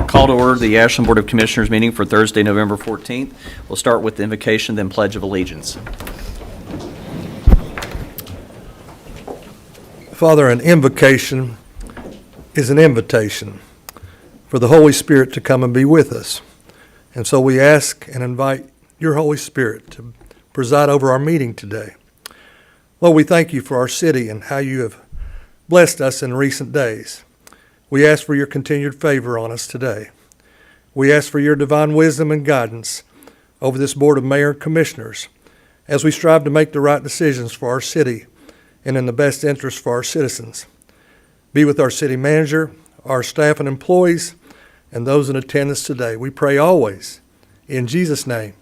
Call to order the Ashland Board of Commissioners meeting for Thursday, November 14th. We'll start with the invocation, then Pledge of Allegiance. Father, an invocation is an invitation for the Holy Spirit to come and be with us. And so we ask and invite your Holy Spirit to preside over our meeting today. Lord, we thank you for our city and how you have blessed us in recent days. We ask for your continued favor on us today. We ask for your divine wisdom and guidance over this Board of Mayor and Commissioners as we strive to make the right decisions for our city and in the best interest for our citizens. Be with our city manager, our staff and employees, and those in attendance today. We pray always. In Jesus' name,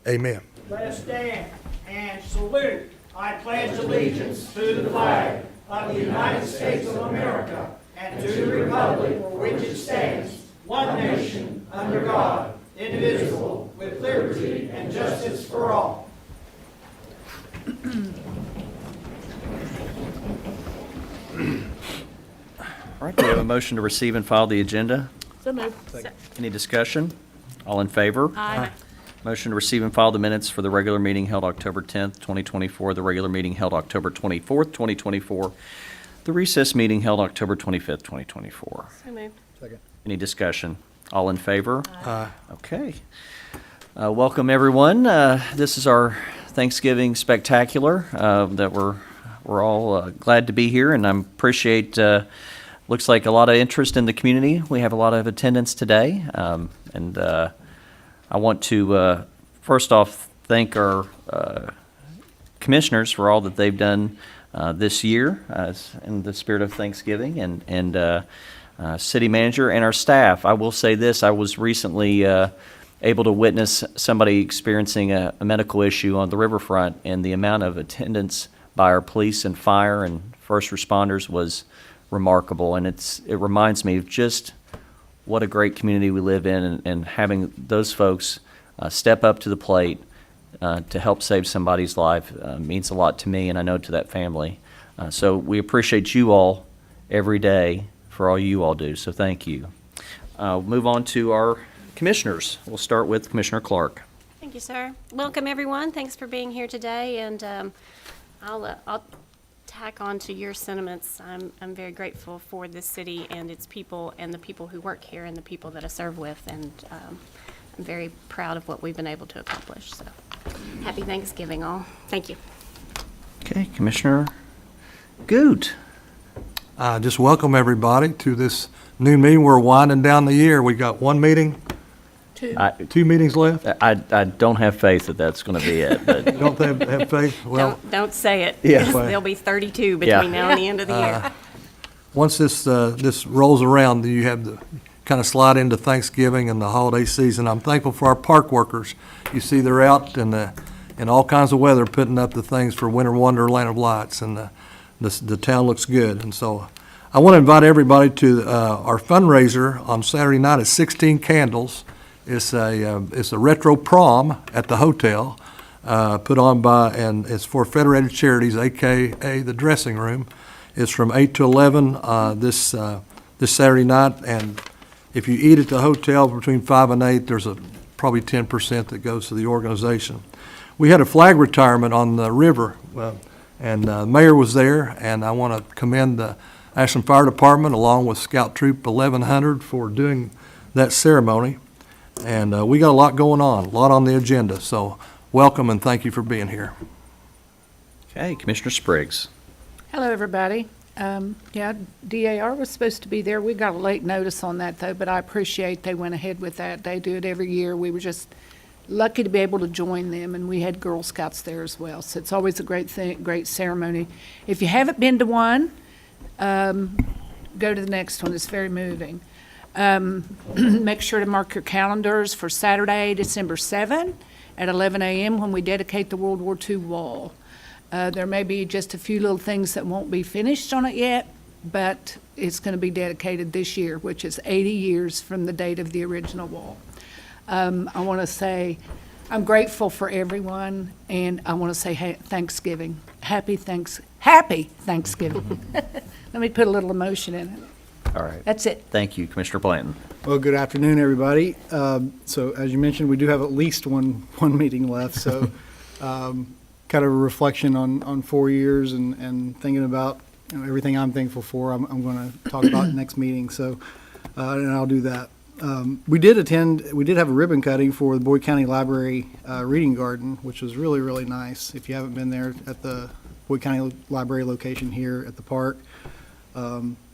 amen. Let us stand and salute. I pledge allegiance to the flag of the United States of America and to the republic for which it stands, one nation, under God, indivisible, with liberty and justice for all. All right, do we have a motion to receive and file the agenda? So moved. Any discussion? All in favor? Aye. Motion to receive and file the minutes for the regular meeting held October 10th, 2024, the regular meeting held October 24th, 2024, the recess meeting held October 25th, 2024. So moved. Any discussion? All in favor? Aye. Okay. Welcome, everyone. This is our Thanksgiving spectacular that we're all glad to be here, and I appreciate. Looks like a lot of interest in the community. We have a lot of attendance today, and I want to first off thank our commissioners for all that they've done this year in the spirit of Thanksgiving, and city manager and our staff. I will say this: I was recently able to witness somebody experiencing a medical issue on the riverfront, and the amount of attendance by our police and fire and first responders was remarkable, and it reminds me of just what a great community we live in, and having those folks step up to the plate to help save somebody's life means a lot to me, and I know to that family. So we appreciate you all every day for all you all do, so thank you. We'll move on to our commissioners. We'll start with Commissioner Clark. Thank you, sir. Welcome, everyone. Thanks for being here today, and I'll tack on to your sentiments. I'm very grateful for this city and its people and the people who work here and the people that I serve with, and I'm very proud of what we've been able to accomplish. So happy Thanksgiving, all. Thank you. Okay, Commissioner Goot. Just welcome everybody to this new meeting. We're winding down the year. We got one meeting, two meetings left. I don't have faith that that's going to be it, but You don't have faith? Well, Don't say it. Yeah. There'll be 32 between Yeah. now and the end of the year. once this rolls around, you have to kind of slide into Thanksgiving and the holiday season. I'm thankful for our park workers. You see they're out in all kinds of weather putting up the things for Winter Wonderland of Lights, and the town looks good. And so I want to invite everybody to our fundraiser on Saturday night at 16 Candles. It's a retro prom at the hotel, put on by, and it's for Federated Charities, AKA the Dressing Room. It's from 8 to 11 this Saturday night, and if you eat at the hotel between 5 and 8, there's probably 10% that goes to the organization. We had a flag retirement on the river, and the mayor was there, and I want to commend the Ashland Fire Department along with Scout Troop 1100 for doing that ceremony. And we got a lot going on, a lot on the agenda. So welcome and thank you for being here. okay, Commissioner Spriggs. Hello, everybody. Yeah, DAR was supposed to be there. We got a late notice on that, though, but I appreciate they went ahead with that. They do it every year. We were just lucky to be able to join them, and we had Girl Scouts there as well. So it's always a great thing, great ceremony. If you haven't been to one, go to the next one. It's very moving. Make sure to mark your calendars for Saturday, December 7 at 11 a.m. when we dedicate the World War II wall. There may be just a few little things that won't be finished on it yet, but it's going to be dedicated this year, which is 80 years from the date of the original wall. I want to say I'm grateful for everyone, and I want to say Thanksgiving. Happy Thanksgiving. Let me put a little emotion in it. All right. That's it. Thank you, Commissioner Blanton. Well, good afternoon, everybody. So as you mentioned, we do have at least one meeting left, so kind of a reflection on 4 years and thinking about, everything I'm thankful for, I'm going to talk about next meeting, so, and I'll do that. We did have a ribbon cutting for the Boyd County Library Reading Garden, which was really, really nice. If you haven't been there at the Boyd County Library location here at the park,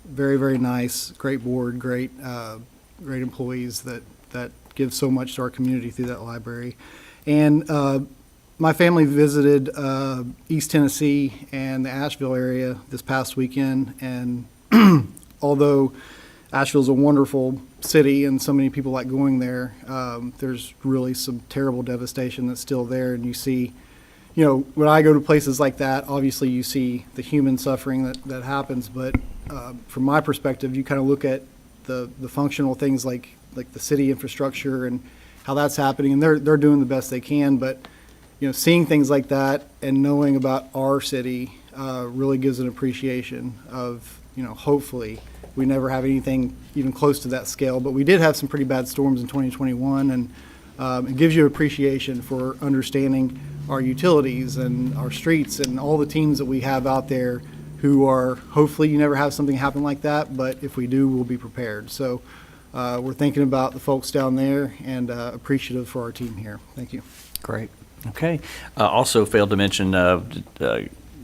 very, very nice, great board, great employees that give so much to our community through that library. And my family visited East Tennessee and the Asheville area this past weekend, and although Asheville's a wonderful city and so many people like going there, there's really some terrible devastation that's still there. And you see, when I go to places like that, obviously you see the human suffering that happens, but from my perspective, you kind of look at the functional things like the city infrastructure and how that's happening, and they're doing the best they can, but seeing things like that and knowing about our city really gives an appreciation of, hopefully we never have anything even close to that scale, but we did have some pretty bad storms in 2021, and it gives you appreciation for understanding our utilities and our streets and all the teams that we have out there who are, hopefully you never have something happen like that, but if we do, we'll be prepared. So we're thinking about the folks down there and appreciative for our team here. Thank you. Great. Okay. Also failed to mention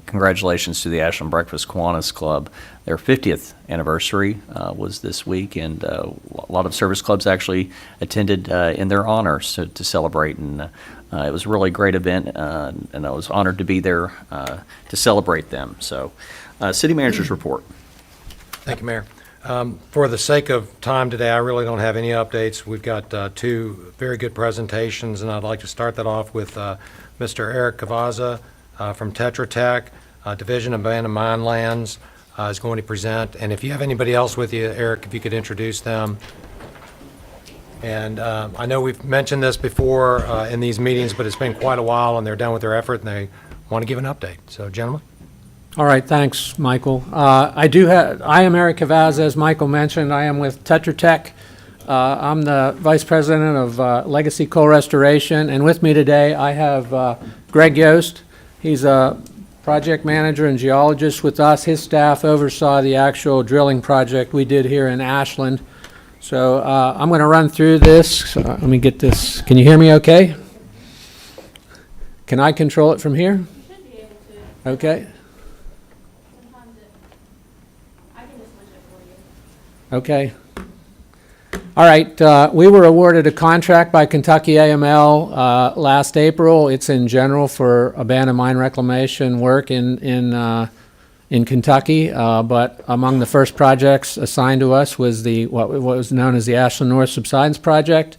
congratulations to the Ashland Breakfast Kiwanis Club. Their 50th anniversary was this week, and a lot of service clubs actually attended in their honor to celebrate. And it was a really great event, and I was honored to be there to celebrate them. So, City Manager's report. Thank you, Mayor. For the sake of time today, I really don't have any updates. We've got two very good presentations, and I'd like to start that off with Mr. Eric Cavazza from Tetra Tech, Division of Abandoned Mine Lands, is going to present. And if you have anybody else with you, Eric, if you could introduce them. And I know we've mentioned this before in these meetings, but it's been quite a while, and they're done with their effort, and they want to give an update. So, gentlemen. All right, thanks, Michael. I am Eric Cavazza, as Michael mentioned. I am with Tetra Tech. I'm the Vice President of Legacy Coal Restoration, and with me today I have Greg Yost. He's a project manager and geologist with us. His staff oversaw the actual drilling project we did here in Ashland. So I'm going to run through this. Let me get this. Can you hear me okay? Can I control it from here? You should be able to. Okay. Sometimes I can just switch it for you. Okay. All right. We were awarded a contract by Kentucky AML last April. It's in general for abandoned mine reclamation work in Kentucky. But among the first projects assigned to us was what was known as the Ashland North Subsidence Project.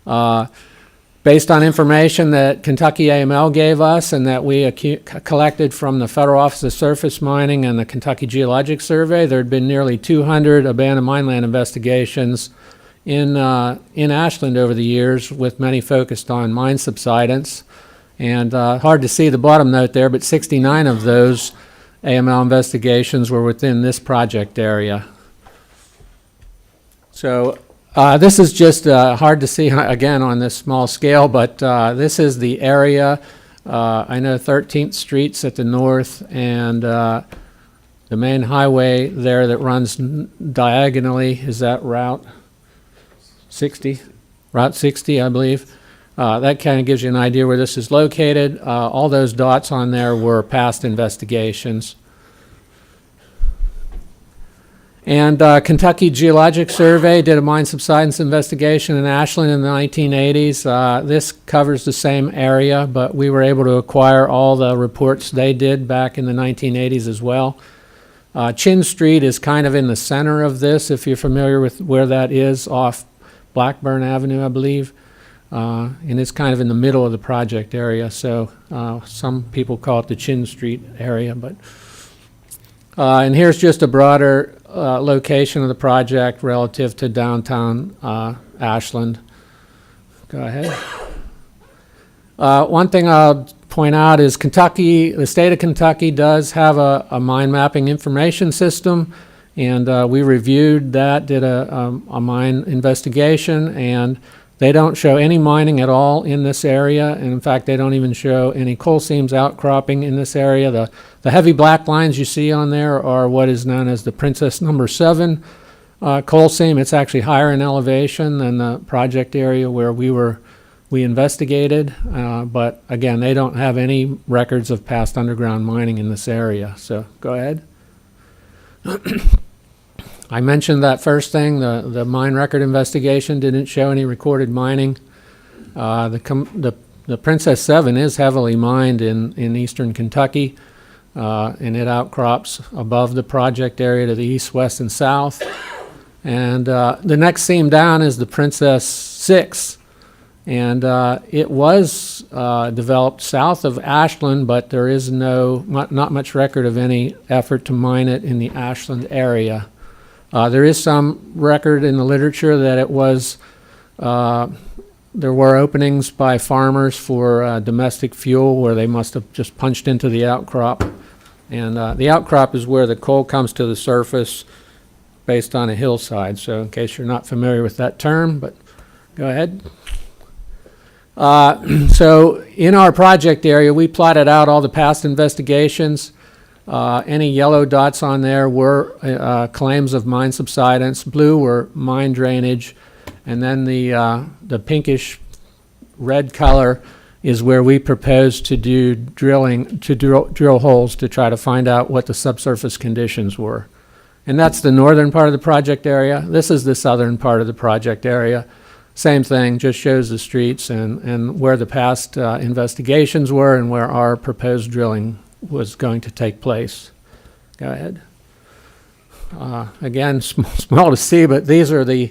Based on information that Kentucky AML gave us and that we collected from the Federal Office of Surface Mining and the Kentucky Geologic Survey, there had been nearly 200 abandoned mine land investigations in Ashland over the years, with many focused on mine subsidence. And hard to see the bottom note there, but 69 of those AML investigations were within this project area. So this is just hard to see, again, on this small scale, but this is the area. I know 13th Street's at the north, and the main highway there that runs diagonally is that Route 60, I believe. That kind of gives you an idea where this is located. All those dots on there were past investigations. And Kentucky Geologic Survey did a mine subsidence investigation in Ashland in the 1980s. This covers the same area, but we were able to acquire all the reports they did back in the 1980s as well. Chin Street is kind of in the center of this, if you're familiar with where that is, off Blackburn Avenue, I believe. And it's kind of in the middle of the project area, so some people call it the Chin Street area. But and here's just a broader location of the project relative to downtown Ashland. Go ahead. One thing I'll point out is Kentucky, the state of Kentucky does have a mine mapping information system, And we reviewed that, did a mine investigation, and they don't show any mining at all in this area. And in fact, they don't even show any coal seams outcropping in this area. The heavy black lines you see on there are what is known as the Princess Number 7 coal seam. It's actually higher in elevation than the project area where we investigated. But again, they don't have any records of past underground mining in this area. So go ahead. I mentioned that first thing, the mine record investigation didn't show any recorded mining. The Princess 7 is heavily mined in eastern Kentucky, and it outcrops above the project area to the east, west, and south. And the next seam down is the Princess 6, and it was developed south of Ashland, but there is not much record of any effort to mine it in the Ashland area. There is some record in the literature that it was, there were openings by farmers for domestic fuel where they must have just punched into the outcrop. And the outcrop is where the coal comes to the surface based on a hillside. So in case you're not familiar with that term, but go ahead. So in our project area, we plotted out all the past investigations. Any yellow dots on there were claims of mine subsidence. Blue were mine drainage, and then the pinkish red color is where we propose to do drilling, to drill holes to try to find out what the subsurface conditions were. And that's the northern part of the project area. This is the southern part of the project area. Same thing, just shows the streets and where the past investigations were and where our proposed drilling was going to take place. Go ahead. Again, small to see, but these are the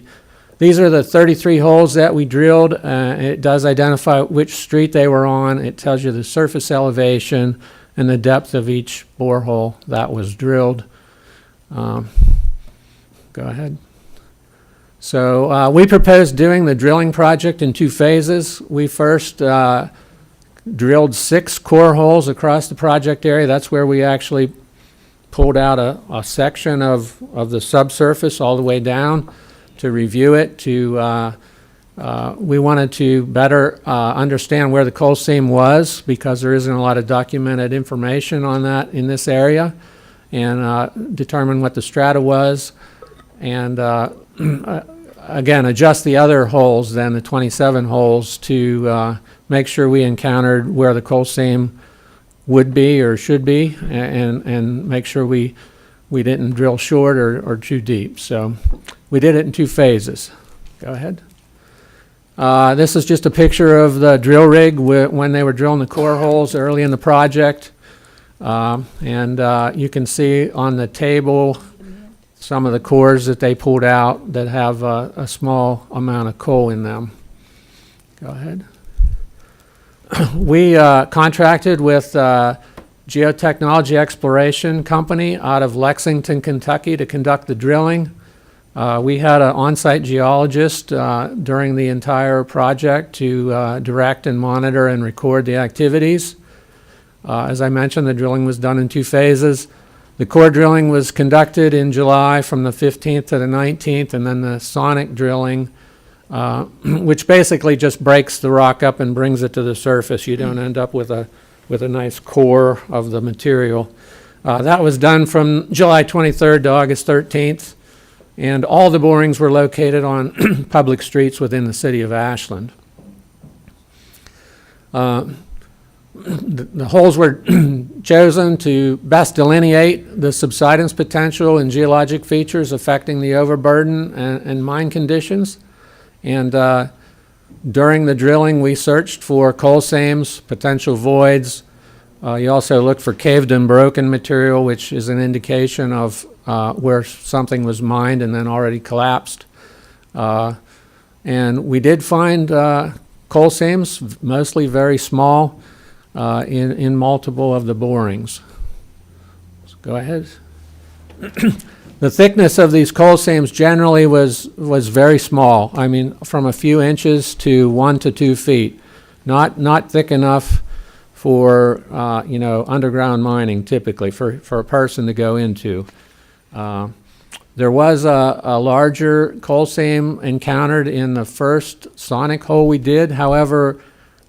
33 holes that we drilled. It does identify which street they were on. It tells you the surface elevation and the depth of each borehole that was drilled. Go ahead. So we proposed doing the drilling project in 2 phases. We first drilled 6 core holes across the project area. That's where we actually pulled out a section of the subsurface all the way down to review it. We wanted to better understand where the coal seam was, because there isn't a lot of documented information on that in this area, and determine what the strata was, and again, adjust the other holes, then the 27 holes, to make sure we encountered where the coal seam would be or should be, and make sure we didn't drill short or too deep. So we did it in 2 phases. Go ahead. This is just a picture of the drill rig when they were drilling the core holes early in the project. And you can see on the table some of the cores that they pulled out that have a small amount of coal in them. Go ahead. We contracted with Geotechnology Exploration Company out of Lexington, Kentucky to conduct the drilling. We had an on-site geologist during the entire project to direct and monitor and record the activities. As I mentioned, the drilling was done in 2 phases. The core drilling was conducted in July from the 15th to the 19th, and then the sonic drilling, which basically just breaks the rock up and brings it to the surface. You don't end up with a nice core of the material. That was done from July 23rd to August 13th, and all the borings were located on public streets within the city of Ashland. The holes were chosen to best delineate the subsidence potential and geologic features affecting the overburden and mine conditions. And during the drilling, we searched for coal seams, potential voids. You also looked for caved and broken material, which is an indication of where something was mined and then already collapsed. And we did find coal seams, mostly very small, in multiple of the borings. So go ahead. The thickness of these coal seams generally was very small. I mean, from a few inches to 1 to 2 feet. Not thick enough for underground mining typically for a person to go into. There was a larger coal seam encountered in the first sonic hole we did. However,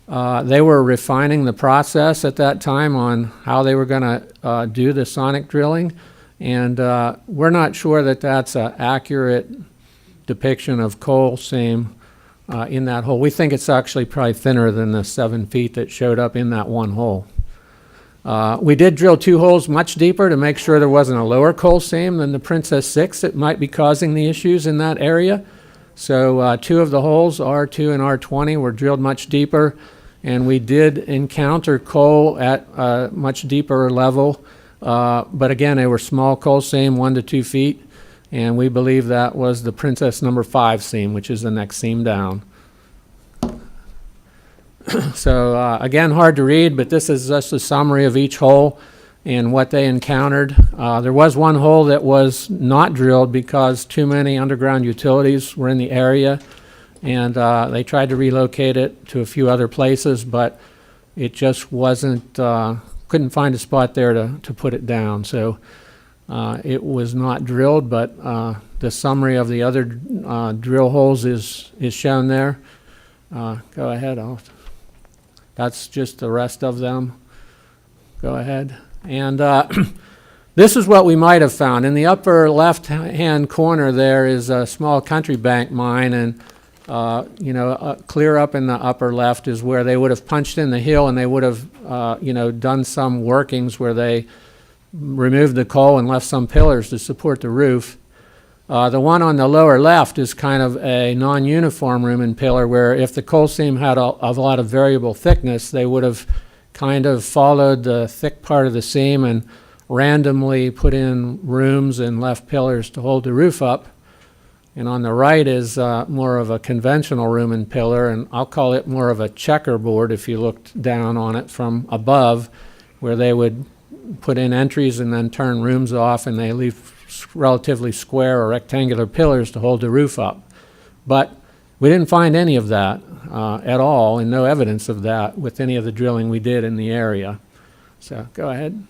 they were refining the process at that time on how they were going to do the sonic drilling, and we're not sure that that's an accurate depiction of coal seam in that hole. We think it's actually probably thinner than the 7 feet that showed up in that one hole. We did drill 2 holes much deeper to make sure there wasn't a lower coal seam than the Princess 6 that might be causing the issues in that area. So 2 of the holes, R2 and R20, were drilled much deeper, and we did encounter coal at a much deeper level. But again, they were small coal seam, 1 to 2 feet, and we believe that was the Princess number 5 seam, which is the next seam down. So again, hard to read, but this is just a summary of each hole and what they encountered. There was one hole that was not drilled because too many underground utilities were in the area, and they tried to relocate it to a few other places, but it just wasn't, couldn't find a spot there to put it down. So it was not drilled, but the summary of the other drill holes is shown there. Go ahead. That's just the rest of them. Go ahead. And this is what we might have found. In the upper left-hand corner there is a small country bank mine, and clear up in the upper left is where they would have punched in the hill, and they would have done some workings where they removed the coal and left some pillars to support the roof. The one on the lower left is kind of a non-uniform room and pillar where if the coal seam had a lot of variable thickness, they would have kind of followed the thick part of the seam and randomly put in rooms and left pillars to hold the roof up. And on the right is more of a conventional room and pillar, and I'll call it more of a checkerboard if you looked down on it from above, where they would put in entries and then turn rooms off, and they leave relatively square or rectangular pillars to hold the roof up. But we didn't find any of that at all, and no evidence of that with any of the drilling we did in the area. So go ahead.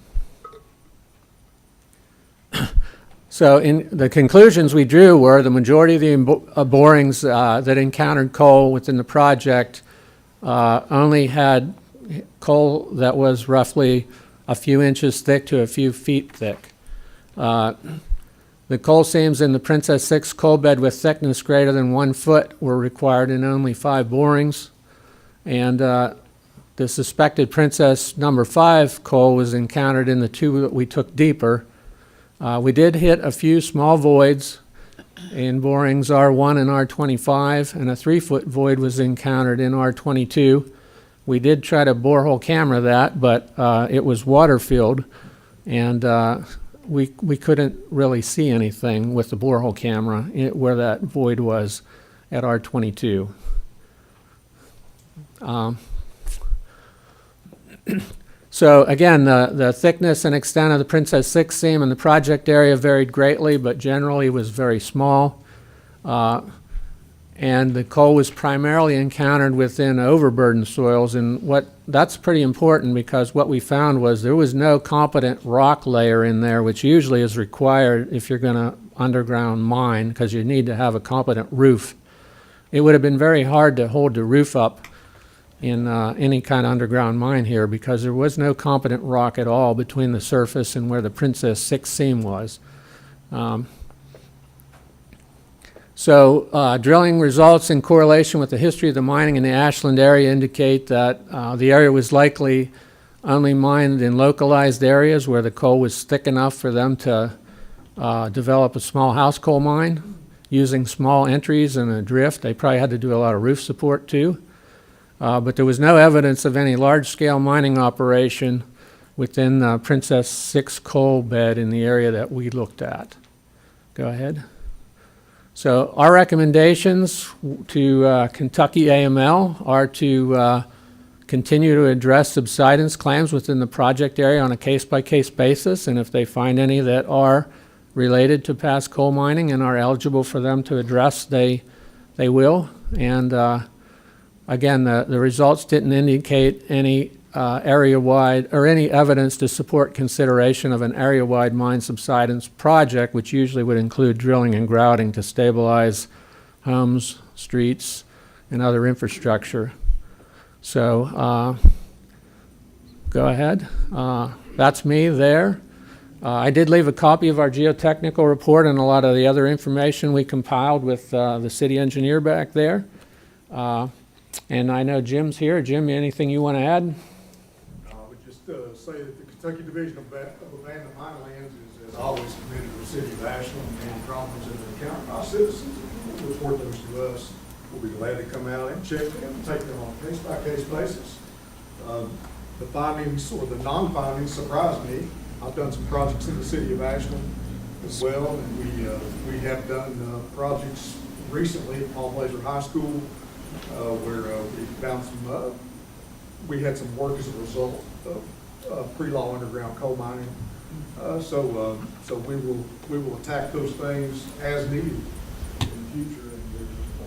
So in the conclusions we drew were the majority of the borings that encountered coal within the project only had coal that was roughly a few inches thick to a few feet thick. The coal seams in the Princess 6 coal bed with thickness greater than 1 foot were required in only 5 borings. And the suspected Princess number 5 coal was encountered in the 2 that we took deeper. We did hit a few small voids in borings R1 and R25, and a 3-foot void was encountered in R22. We did try to borehole camera that, but it was water filled, and we couldn't really see anything with the borehole camera where that void was at R22. So again, the thickness and extent of the Princess 6 seam in the project area varied greatly, but generally was very small. And the coal was primarily encountered within overburdened soils, and that's pretty important because what we found was there was no competent rock layer in there, which usually is required if you're going to underground mine because you need to have a competent roof. It would have been very hard to hold the roof up in any kind of underground mine here because there was no competent rock at all between the surface and where the Princess 6 seam was. So drilling results in correlation with the history of the mining in the Ashland area indicate that the area was likely only mined in localized areas where the coal was thick enough for them to develop a small house coal mine using small entries and a drift. They probably had to do a lot of roof support too. But there was no evidence of any large-scale mining operation within the Princess 6 coal bed in the area that we looked at. Go ahead. So our recommendations to Kentucky AML are to continue to address subsidence claims within the project area on a case-by-case basis, and if they find any that are related to past coal mining and are eligible for them to address, they will. And again, the results didn't indicate any area-wide, or any evidence to support consideration of an area-wide mine subsidence project, which usually would include drilling and grouting to stabilize homes, streets, and other infrastructure. So, go ahead. That's me there. I did leave a copy of our geotechnical report and a lot of the other information we compiled with the city engineer back there. And I know Jim's here. Jim, anything you want to add? I would just say that the Kentucky Division of Abandoned Mine Lands is always committed to the city of Ashland and any problems in the county. Our citizens report those to us. We'll be glad to come out and check them and take them on a case-by-case basis. The findings or the non-findings surprised me. I've done some projects in the city of Ashland as well, and we have done projects recently at Paul Blazer High School where we found some, we had some work as a result of pre-law underground coal mining. So we will attack those things as needed in the future, and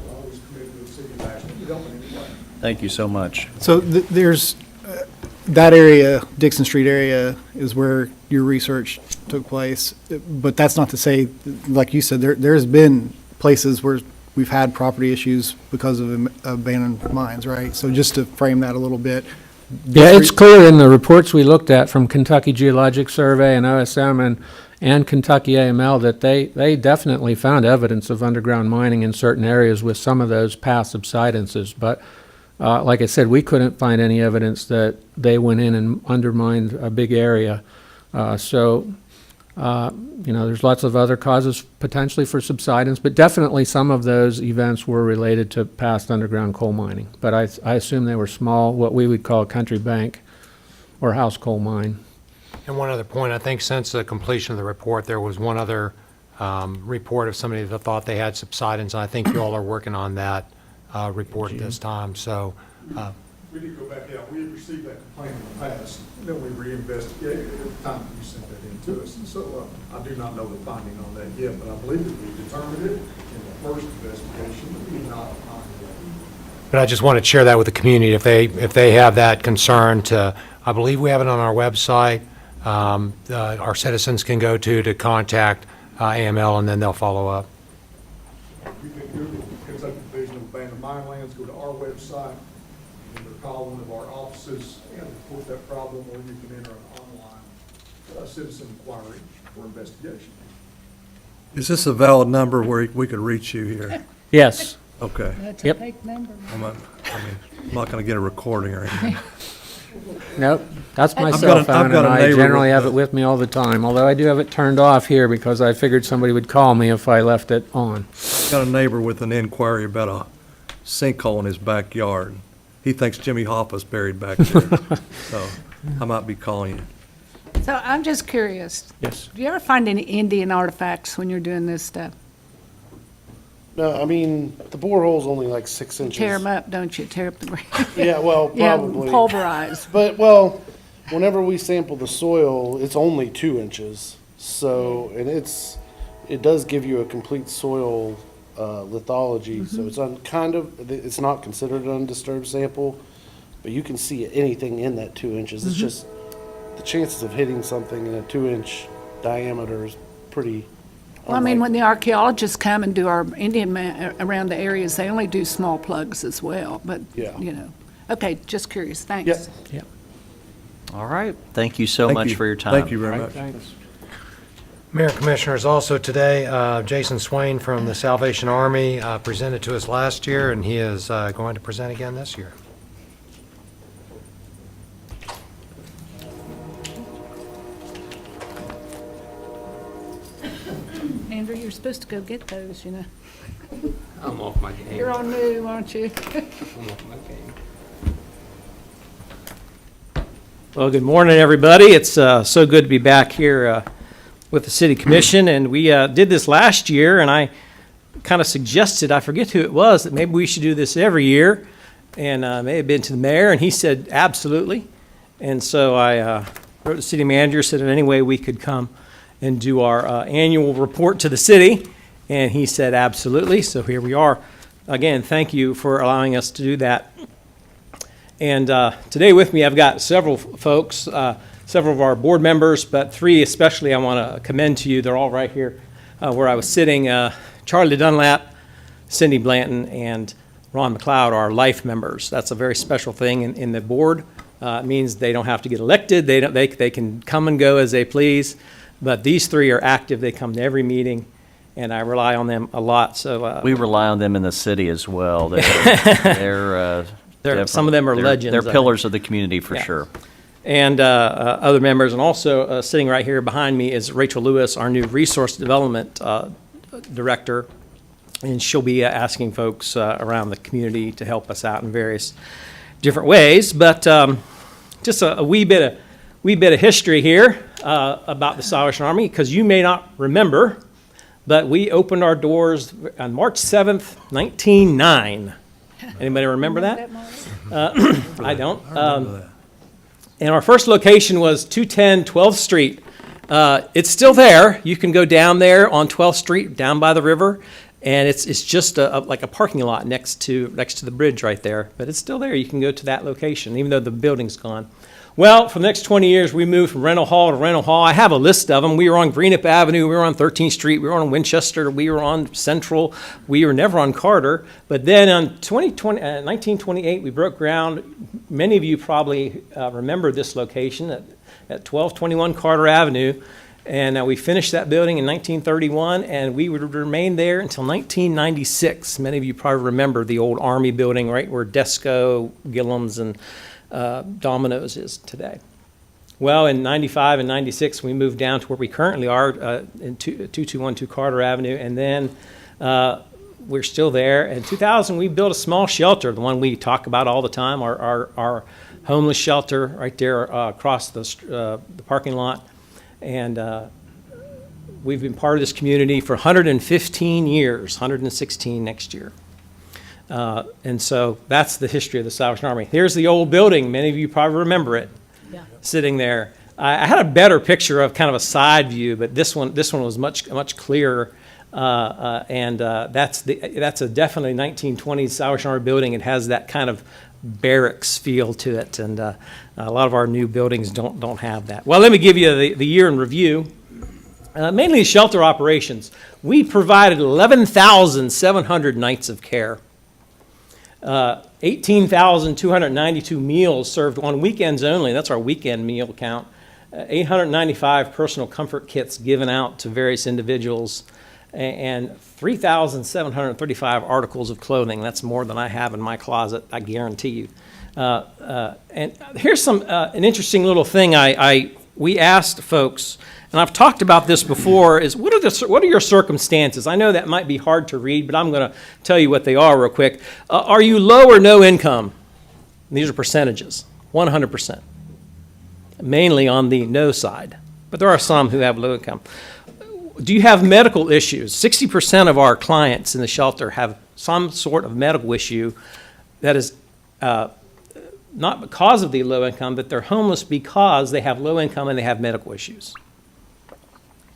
we're always committed to the city of Ashland to help in any way. Thank you so much. So there's, that area, Dixon Street area, is where your research took place. But that's not to say, like you said, there's been places where we've had property issues because of abandoned mines, right? So just to frame that a little bit. Yeah, it's clear in the reports we looked at from Kentucky Geologic Survey and OSM and Kentucky AML that they definitely found evidence of underground mining in certain areas with some of those past subsidences. But like I said, we couldn't find any evidence that they went in and undermined a big area. You know, there's lots of other causes potentially for subsidence, but definitely some of those events were related to past underground coal mining. But I assume they were small, what we would call a country bank or house coal mine. And one other point, I think since the completion of the report, there was one other report of somebody that thought they had subsidence. And I think you all are working on that report at this time. So We did go back out. We had received that complaint in the past, and then we re-investigated it at the time that you sent that in to us. And so I do not know the finding on that yet, but I believe that we determined it in the first investigation that we did not find it. but I just want to share that with the community if they have that concern to, I believe we have it on our website. Our citizens can go to contact AML, and then they'll follow up. You can Google Kentucky Division of Abandoned Mine Lands, go to our website, and call one of our offices and report that problem, or you can enter an online citizen inquiry for investigation. Is this a valid number where we could reach you here? Yes. Okay. That's Yep. a fake number. I'm not going to get a recording or anything. Nope, that's my I've cell got phone, a and I neighbor generally with have the- it with me all the time, although I do have it turned off here because I figured somebody would call me if I left it on. Got a neighbor with an inquiry about a sinkhole in his backyard. He thinks Jimmy Hoffa's buried back there. So I might be calling you. So I'm just curious, Yes. do you ever find any Indian artifacts when you're doing this stuff? No, I mean, the borehole's only like 6 inches. Tear them up, don't you? Tear up the, Yeah, well, yeah, probably. pulverize. But, well, whenever we sample the soil, it's only 2 inches. So, and it does give you a complete soil lithology. So it's it's not considered an undisturbed sample, but you can see anything in that 2 inches. It's just, the chances of hitting something in a 2-inch diameter is pretty. Well, I mean, unlikely. when the archaeologists come and do our Indian around the areas, they only do small plugs as well, but, Yeah. you know. Okay, just curious, thanks. Yep. Yep. All right. Thank you so Thank much you. for your time. Thank you very much. Thanks. Mayor and Commissioners, also today, Jason Swain from the Salvation Army presented to us last year, and he is going to present again this year. Andrew, you're supposed to go get those, you know. I'm off my game. You're on new, aren't you? I'm off my game. Well, good morning, everybody. It's so good to be back here with the City Commission, and we did this last year, and I kind of suggested, I forget who it was, that maybe we should do this every year, and may have been to the mayor, and he said absolutely. And so I wrote to the city manager, said if any way we could come and do our annual report to the city, and he said absolutely. So here we are. Again, thank you for allowing us to do that. And today with me, I've got several folks, several of our board members, but three especially I want to commend to you. They're all right here where I was sitting. Charlie Dunlap, Cindy Blanton, and Ron McLeod are life members. That's a very special thing in the board. It means they don't have to get elected. They can come and go as they please. But these three are active. They come to every meeting, and I rely on them a lot. So We rely on them in the city as well. some of them are legends. They're I think. pillars of the community for Yeah. sure. And other members. And also sitting right here behind me is Rachel Lewis, our new resource development director. And she'll be asking folks around the community to help us out in various different ways. But just a wee bit of history here about the Salvation Army, because you may not remember, but we opened our doors on March 7th, 1909. Anybody remember that? I don't. And our first location was 210 12th Street. It's still there. You can go down there on 12th Street, down by the river, and it's just like a parking lot next to the bridge right there. But it's still there. You can go to that location, even though the building's gone. Well, for the next 20 years, we moved from rental hall to rental hall. I have a list of them. We were on Greenup Avenue. We were on 13th Street. We were on Winchester. We were on Central. We were never on Carter. But then on 1928, we broke ground. Many of you probably remember this location at 1221 Carter Avenue. And we finished that building in 1931, and we would remain there until 1996. Many of you probably remember the old Army building right where Desco, Gillum's, and Domino's is today. Well, in 95 and 96, we moved down to where we currently are in 2212 Carter Avenue, and then we're still there. In 2000, we built a small shelter, the one we talk about all the time, our homeless shelter right there across the parking lot. And we've been part of this community for 115 years, 116 next year. And so that's the history of the Salvation Army. Here's the old building. Many of you probably remember it, sitting there. I had a better picture of kind of a side view, but this one was much clearer. That's a definitely 1920s Salvation Army building. It has that kind of barracks feel to it, and a lot of our new buildings don't have that. Well, let me give you the year in review. Mainly shelter operations. We provided 11,700 nights of care. 18,292 meals served on weekends only. That's our weekend meal count. 895 personal comfort kits given out to various individuals, and 3,735 articles of clothing. That's more than I have in my closet, I guarantee you. And here's an interesting little thing we asked folks, and I've talked about this before, is what are your circumstances? I know that might be hard to read, but I'm going to tell you what they are real quick. Are you low or no income? And these are percentages, 100%. Mainly on the no side, but there are some who have low income. Do you have medical issues? 60% of our clients in the shelter have some sort of medical issue that is not because of the low income, but they're homeless because they have low income and they have medical issues.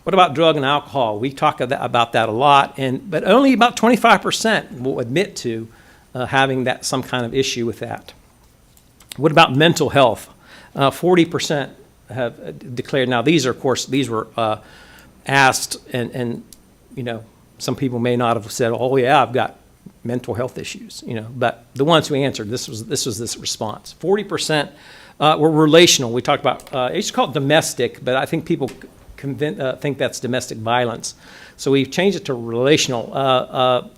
What about drug and alcohol? We talk about that a lot, but only about 25% will admit to having some kind of issue with that. What about mental health? 40% have declared. Now, these were asked, and some people may not have said, "Oh yeah, I've got mental health issues," but the ones who answered, this was this response. 40% were relational. We talked about, I used to call it domestic, but I think people think that's domestic violence. So we've changed it to relational.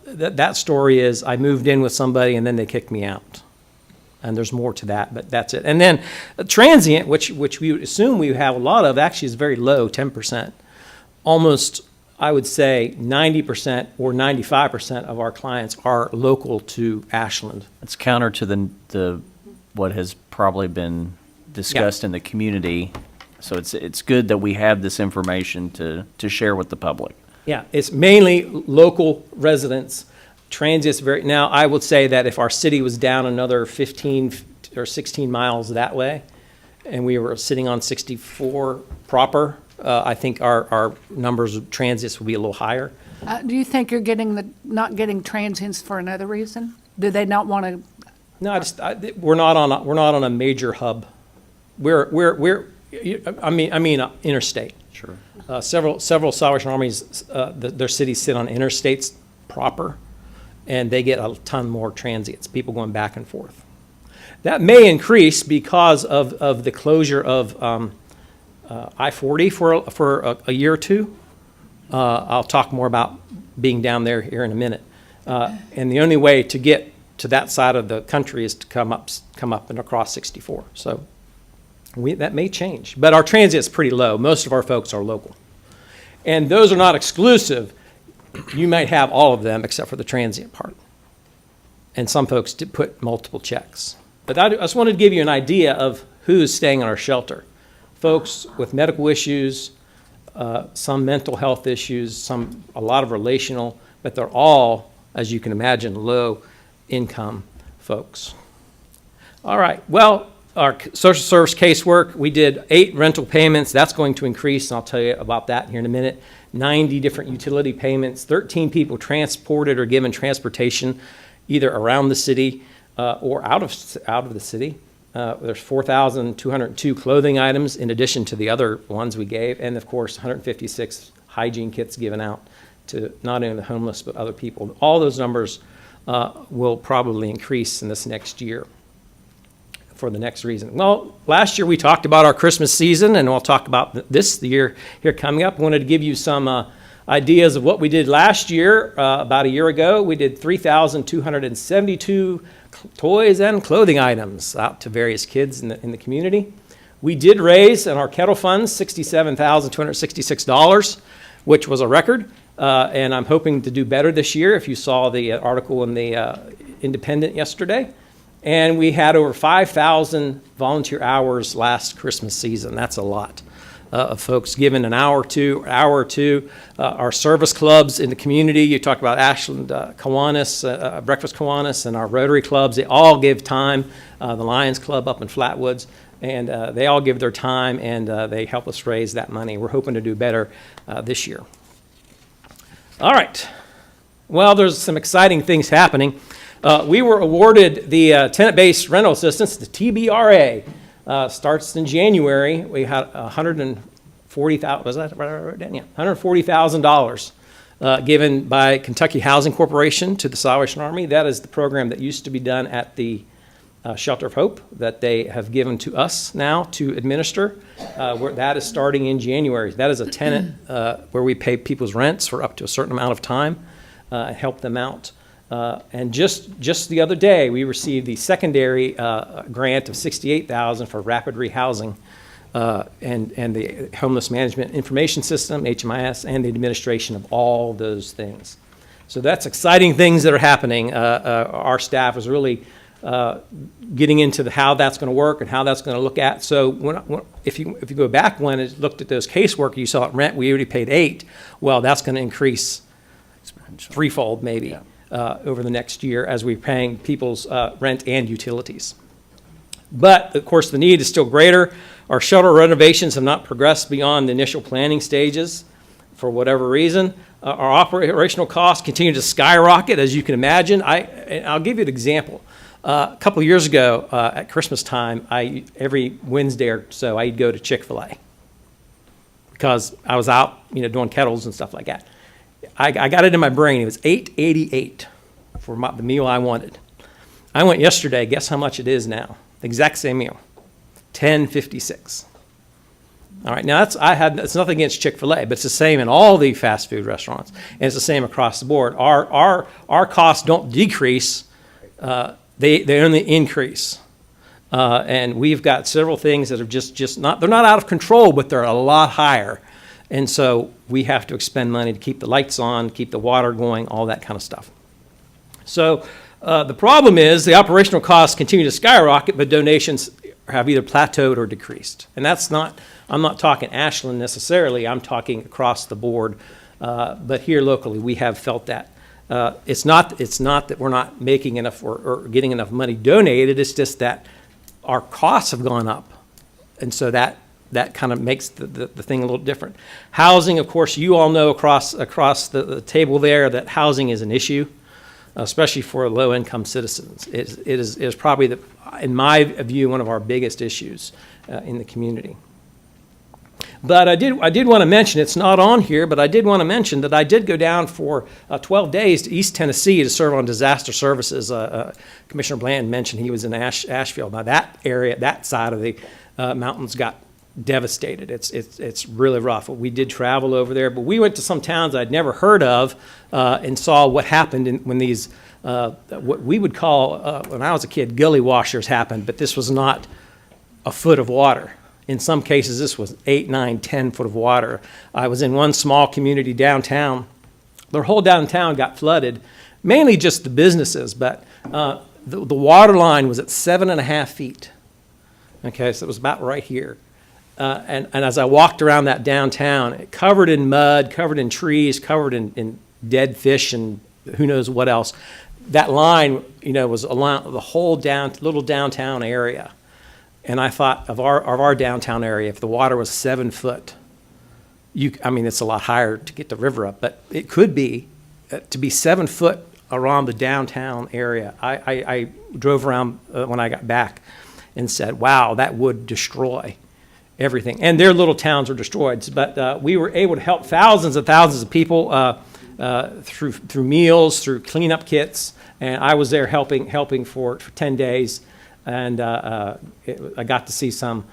That story is, I moved in with somebody and then they kicked me out. And there's more to that, but that's it. And then transient, which we would assume we have a lot of, actually is very low, 10%. Almost, I would say, 90% or 95% of our clients are local to Ashland. It's counter to the what has probably been discussed in the community. So it's good that we have this information to share with the public. Yeah, it's mainly local residents. Transient's now, I would say that if our city was down another 15 or 16 miles that way, and we were sitting on 64 proper, I think our numbers of transients would be a little higher. Do you think you're not getting transients for another reason? Do they not want to No, we're not on a major hub. I mean interstate. Sure. Several Salvation Armies, their cities sit on interstates proper, and they get a ton more transients, people going back and forth. That may increase because of the closure of I-40 for a year or two. I'll talk more about being down there here in a minute. And the only way to get to that side of the country is to come up and across 64. So that may change. But our transit is pretty low. Most of our folks are local. And those are not exclusive. You might have all of them except for the transient part. And some folks did put multiple checks. But I just wanted to give you an idea of who's staying in our shelter. Folks with medical issues, some mental health issues, a lot of relational, but they're all, as you can imagine, low-income folks. All right, well, our social service casework, we did 8 rental payments. That's going to increase, and I'll tell you about that here in a minute. 90 different utility payments, 13 people transported or given transportation either around the city or out of the city. There's 4,202 clothing items in addition to the other ones we gave, and of course 156 hygiene kits given out to not only the homeless but other people. All those numbers will probably increase in this next year for the next reason. Well, last year we talked about our Christmas season, and we'll talk about this the year here coming up. I wanted to give you some ideas of what we did last year. About a year ago, we did 3,272 toys and clothing items out to various kids in the community. We did raise in our kettle funds $67,266, which was a record, and I'm hoping to do better this year if you saw the article in the Independent yesterday. And we had over 5,000 volunteer hours last Christmas season. That's a lot of folks given an hour or two. Our service clubs in the community, you talked about Ashland Kiwanis, Breakfast Kiwanis, and our Rotary clubs, they all give time. The Lions Club up in Flatwoods, and they all give their time, and they help us raise that money. We're hoping to do better this year. All right. Well, there's some exciting things happening. We were awarded the tenant-based rental assistance, the TBRA. Starts in January. We had $140,000. Was that right, Dan? Yeah, $140,000 given by Kentucky Housing Corporation to the Salvation Army. That is the program that used to be done at the Shelter of Hope that they have given to us now to administer. That is starting in January. That is a tenant where we pay people's rents for up to a certain amount of time and help them out. And just the other day, we received the secondary grant of $68,000 for rapid rehousing and the Homeless Management Information System, HMIS, and the administration of all those things. So that's exciting things that are happening. Our staff is really getting into how that's going to work and how that's going to look at. So if you go back when it looked at those casework, you saw at rent, we already paid $8. Well, that's going to increase threefold maybe. Yeah. Over the next year as we're paying people's rent and utilities. But, of course, the need is still greater. Our shelter renovations have not progressed beyond the initial planning stages for whatever reason. Our operational costs continue to skyrocket, as you can imagine. I'll give you an example. A couple of years ago at Christmas time, every Wednesday or so, I'd go to Chick-fil-A because I was out doing kettles and stuff like that. I got it in my brain. It was $8.88 for the meal I wanted. I went yesterday. Guess how much it is now? The exact same meal, $10.56. All right. Now it's nothing against Chick-fil-A, but it's the same in all the fast food restaurants, and it's the same across the board. Our costs don't decrease; they only increase. And we've got several things that are just not. They're not out of control, but they're a lot higher. And so we have to expend money to keep the lights on, keep the water going, all that kind of stuff. So the problem is the operational costs continue to skyrocket, but donations have either plateaued or decreased. And I'm not talking Ashland necessarily, I'm talking across the board. But here locally, we have felt that. It's not that we're not making enough or getting enough money donated, it's just that our costs have gone up. And so that kind of makes the thing a little different. Housing, of course, you all know across the table there that housing is an issue. especially for low-income citizens. It is probably, in my view, one of our biggest issues in the community. But I did want to mention, it's not on here, but I did want to mention that I did go down for 12 days to East Tennessee to serve on disaster services. Commissioner Bland mentioned he was in Ashfield. Now that area, that side of the mountains got devastated. It's really rough. We did travel over there, but we went to some towns I'd never heard of and saw what happened when these, what we would call, when I was a kid, gully washers happened, but this was not a foot of water. In some cases, this was 8, 9, 10 foot of water. I was in one small community downtown. Their whole downtown got flooded, mainly just the businesses, but the water line was at 7.5 feet. Okay, so it was about right here. And as I walked around that downtown, covered in mud, covered in trees, covered in dead fish and who knows what else, that line, was along the whole little downtown area. And I thought of our downtown area, if the water was 7 foot, it's a lot higher to get the river up, but it could be to be 7 foot around the downtown area. I drove around when I got back and said, wow, that would destroy everything. And their little towns were destroyed, but we were able to help thousands and thousands of people through meals, through cleanup kits, and I was there helping for 10 days. And I got to see some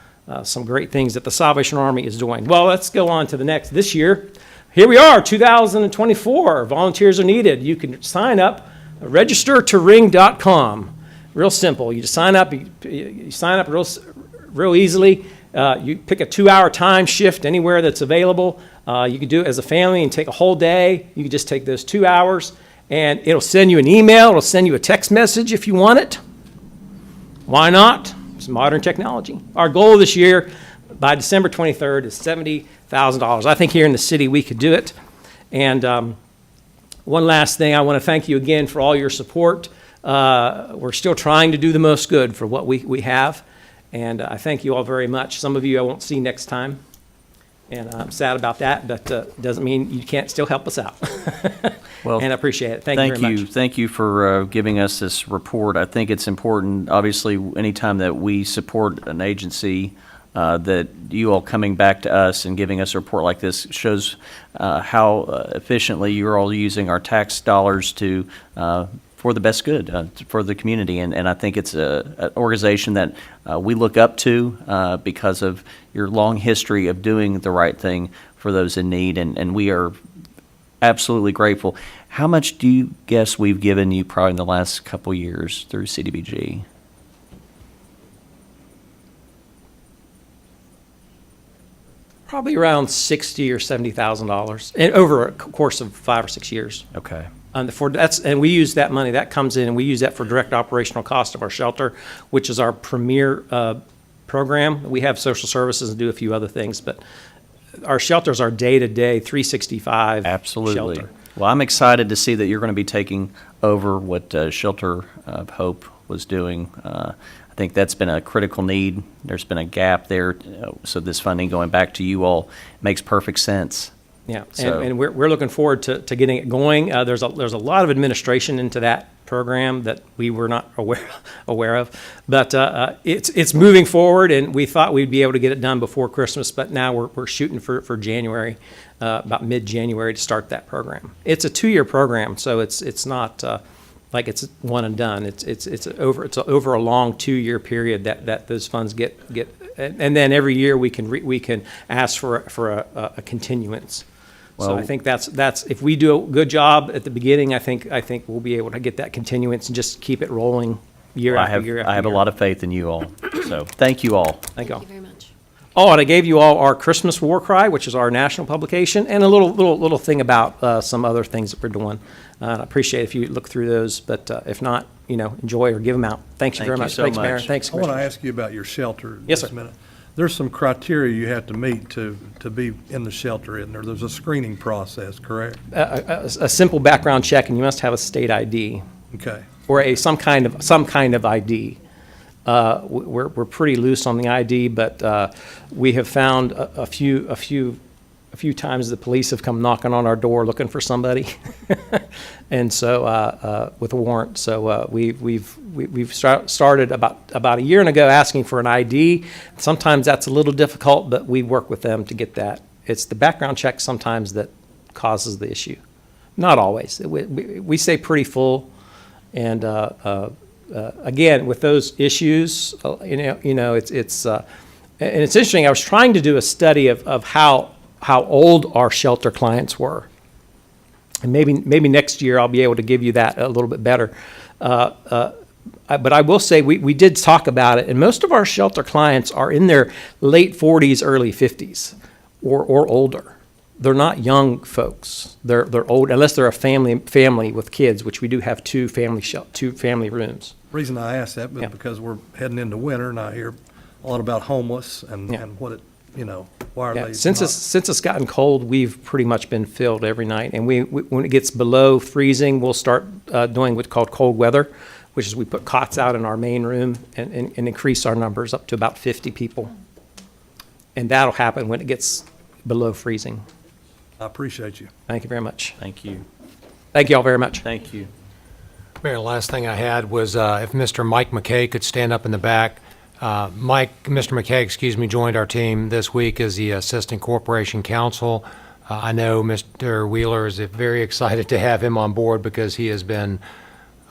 great things that the Salvation Army is doing. Well, let's go on to the next. This year, here we are, 2024. Volunteers are needed. You can sign up, registertoring.com. Real simple. You just sign up. You sign up real easily. You pick a 2-hour time shift anywhere that's available. You can do it as a family and take a whole day. You can just take those 2 hours, and it'll send you an email. It'll send you a text message if you want it. Why not? It's modern technology. Our goal this year, by December 23rd, is $70,000. I think here in the city we could do it. And one last thing, I want to thank you again for all your support. We're still trying to do the most good for what we have. And I thank you all very much. Some of you I won't see next time. And I'm sad about that, but doesn't mean you can't still help us out. Well, and I appreciate it. Thank you very much. Thank you for giving us this report. I think it's important, obviously, anytime that we support an agency, that you all coming back to us and giving us a report like this shows how efficiently you're all using our tax dollars to for the best good for the community. And I think it's an organization that we look up to because of your long history of doing the right thing for those in need, and we are absolutely grateful. How much do you guess we've given you probably in the last couple years through CDBG? Probably around $60,000 or $70,000, and over a course of 5 or 6 years. Okay. And we use that money that comes in, and we use that for direct operational cost of our shelter, which is our premier program. We have social services and do a few other things, but our shelters are day-to-day 365 Absolutely. shelter. Well, I'm excited to see that you're going to be taking over what Shelter of Hope was doing. I think that's been a critical need. There's been a gap there, so this funding going back to you all makes perfect sense. Yeah, So- and we're looking forward to getting it going. There's a lot of administration into that program that we were not aware of, but it's moving forward, and we thought we'd be able to get it done before Christmas, but now we're shooting for January, about mid-January to start that program. It's a 2-year program, so it's not like it's one and done. It's over a long 2-year period that those funds get, and then every year we can ask for a continuance. So Well- I think that's if we do a good job at the beginning, I think we'll be able to get that continuance and just keep it rolling year I after have year after I have a year. lot of faith in you all. So thank you all. Thank you all. Thank you very much. Oh, and I gave you all our Christmas War Cry, which is our national publication, and a little thing about some other things that we're doing. I appreciate if you look through those, but if not, enjoy or give them out. Thank you Thank very you much. so Thanks, Mayor. much. Thanks, I want to Commissioners. ask you about your shelter. Yes, just sir. a minute. There's some criteria you have to meet to be in the shelter, isn't there? There's a screening process, correct? A simple background check, and you must have a state ID Okay. or some kind of ID. We're pretty loose on the ID, but we have found a few a few times the police have come knocking on our door looking for somebody, and so with a warrant. So we've started about a year ago asking for an ID. Sometimes that's a little difficult, but we work with them to get that. It's the background check sometimes that causes the issue. Not always. We stay pretty full, and again, with those issues, it's and it's interesting. I was trying to do a study of how old our shelter clients were, and maybe next year I'll be able to give you that a little bit better. But I will say we did talk about it, and most of our shelter clients are in their late 40s, early 50s, or older. They're not young folks. They're old, unless they're a family with kids, which we do have two family rooms. Reason I ask that is because we're heading into winter, and I hear a lot about homeless and what it, why are they Since not- it's gotten cold, we've pretty much been filled every night. And we when it gets below freezing, we'll start doing what's called cold weather, which is we put cots out in our main room and increase our numbers up to about 50 people. And that'll happen when it gets below freezing. I appreciate you. Thank you very much. Thank you. Thank you all very much. Thank you. Mayor, the last thing I had was if Mr. Mike McKay could stand up in the back. Mr. McKay, joined our team this week as the Assistant Corporation Counsel. I know Mr. Wheeler is very excited to have him on board because he has been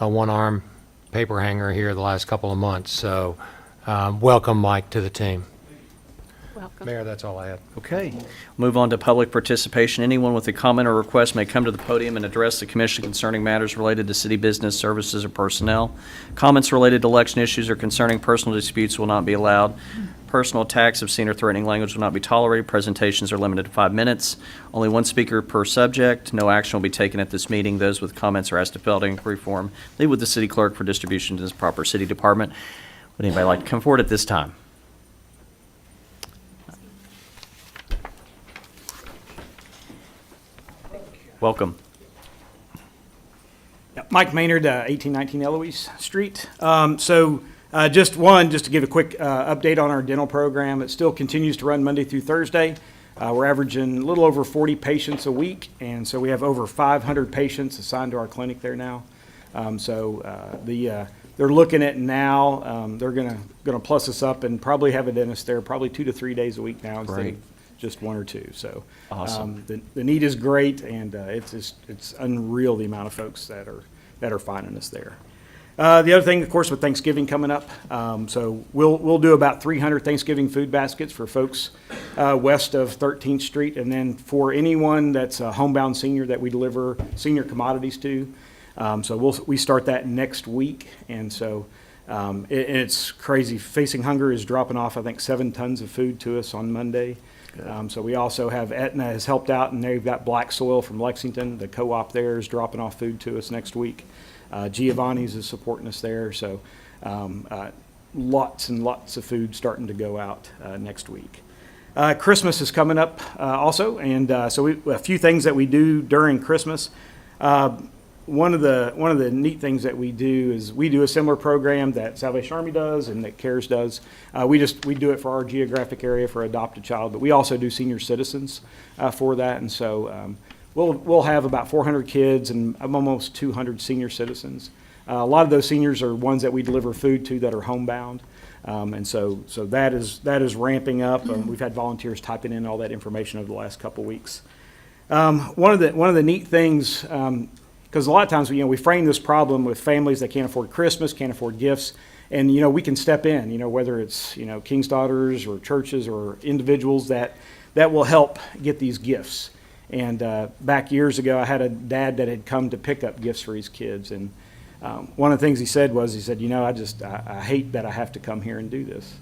a one-arm paper hanger here the last couple of months. So welcome, Mike, to the team. Welcome. Mayor, that's all I had. Okay. Move on to public participation. Anyone with a comment or request may come to the podium and address the commission concerning matters related to city business, services, or personnel. Comments related to election issues or concerning personal disputes will not be allowed. Personal attacks, obscene or threatening language will not be tolerated. Presentations are limited to 5 minutes. Only one speaker per subject. No action will be taken at this meeting. Those with comments are asked to fill out inquiry form. Leave with the city clerk for distribution to this proper city department. Would anybody like to come forward at this time? Welcome. Mike Maynard, 1819 Eloise Street. Just to give a quick update on our dental program. It still continues to run Monday through Thursday. We're averaging a little over 40 patients a week, and so we have over 500 patients assigned to our clinic there now. They're looking at now, they're gonna plus us up and probably have a dentist there probably 2 to 3 days a week now instead Great. of just 1 or 2. So Awesome. the need is great, and it's unreal the amount of folks that are finding us there. The other thing, of course, with Thanksgiving coming up, so we'll do about 300 Thanksgiving food baskets for folks west of 13th Street, and then for anyone that's a homebound senior that we deliver senior commodities to. We start that next week, and so it's crazy. Facing Hunger is dropping off, I think, 7 tons of food to us on Monday. So we also have Aetna has helped out, and they've got Black Soil from Lexington. The co-op there is dropping off food to us next week. Giovanni's is supporting us there. So lots and lots of food starting to go out next week. Christmas is coming up also, and a few things that we do during Christmas. One of the neat things that we do is we do a similar program that Salvation Army does and that CARES does. We do it for our geographic area for adopted child, but we also do senior citizens for that. And so we'll have about 400 kids and almost 200 senior citizens. A lot of those seniors are ones that we deliver food to that are homebound. And so that is ramping up. We've had volunteers typing in all that information over the last couple weeks. One of the neat things. Because a lot of times, we frame this problem with families that can't afford Christmas, can't afford gifts, and, we can step in, whether it's, King's Daughters or churches or individuals that will help get these gifts. And back years ago, I had a dad that had come to pick up gifts for his kids, and one of the things he said, I hate that I have to come here and do this.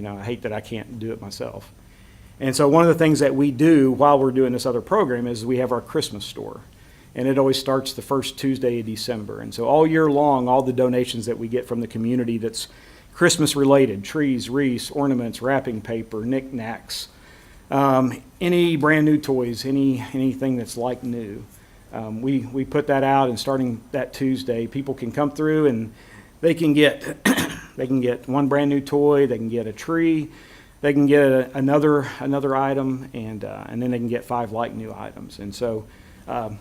I hate that I can't do it myself. And so one of the things that we do while we're doing this other program is we have our Christmas store. And it always starts the first Tuesday of December. And so all year long, all the donations that we get from the community that's Christmas related, trees, wreaths, ornaments, wrapping paper, knickknacks, any brand new toys, anything that's like new, we put that out, and starting that Tuesday, people can come through and they can get one brand new toy, they can get a tree, they can get another item, and then they can get 5 like new items. And so, and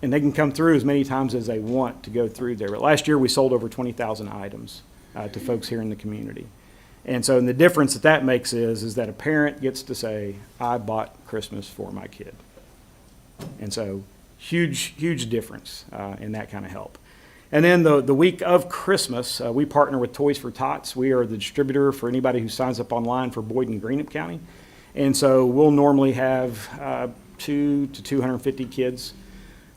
they can come through as many times as they want to go through there. But last year, we sold over 20,000 items to folks here in the community. And so, and the difference that makes is that a parent gets to say, I bought Christmas for my kid. And so, huge difference in that kind of help. And then the week of Christmas, we partner with Toys for Tots. We are the distributor for anybody who signs up online for Boyd and Greenup County. And so we'll normally have 200 to 250 kids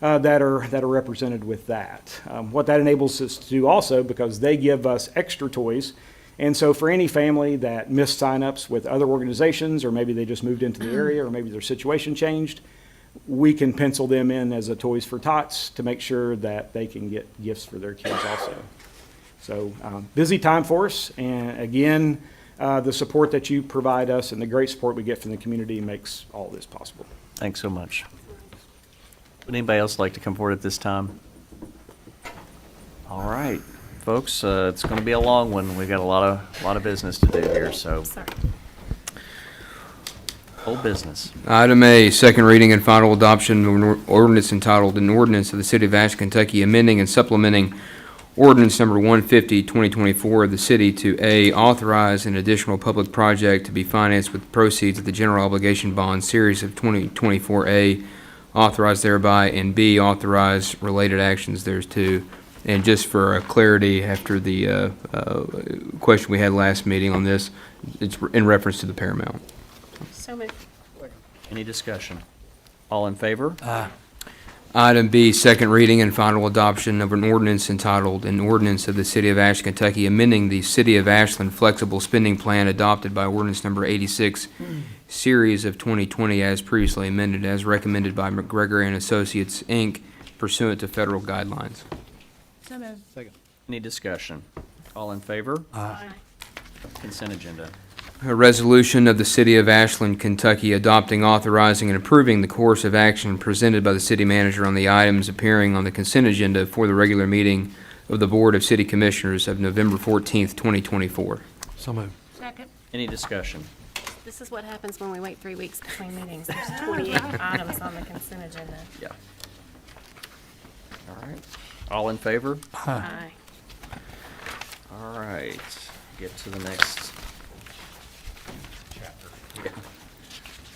that are represented with that. What that enables us to do also, because they give us extra toys. And so for any family that missed signups with other organizations, or maybe they just moved into the area, or maybe their situation changed, we can pencil them in as a Toys for Tots to make sure that they can get gifts for their kids also. So busy time for us, and again, the support that you provide us and the great support we get from the community makes all this possible. Thanks so much. Would anybody else like to come forward at this time? All right, folks, it's going to be a long one. We've got a lot of business to do here, so. Sorry. Old business. Item A, second reading and final adoption of an ordinance entitled, an ordinance of the City of Ashland, Kentucky, amending and supplementing ordinance number 150, 2024 of the city to A, authorize an additional public project to be financed with proceeds of the general obligation bond series of 2024A, authorized thereby, and B, authorize related actions thereto. And just for clarity, after the question we had last meeting on this, it's in reference to the Paramount. So moved. Any discussion? All in favor? Item B, second reading and final adoption of an ordinance entitled, an ordinance of the City of Ashland, Kentucky, amending the City of Ashland Flexible Spending Plan adopted by ordinance number 86, series of 2020, as previously amended, as recommended by McGregor and Associates, Inc., pursuant to federal guidelines. So moved. Any discussion? All in favor? Aye. Consent agenda. A resolution of the City of Ashland, Kentucky, adopting, authorizing, and approving the course of action presented by the city manager on the items appearing on the consent agenda for the regular meeting of the Board of City Commissioners of November 14th, 2024. So moved. Second. Any discussion? This is what happens when we wait 3 weeks between meetings. There's 28 items on the consent agenda. Yeah. All right. All in favor? Aye. All right. Get to the next. Yeah.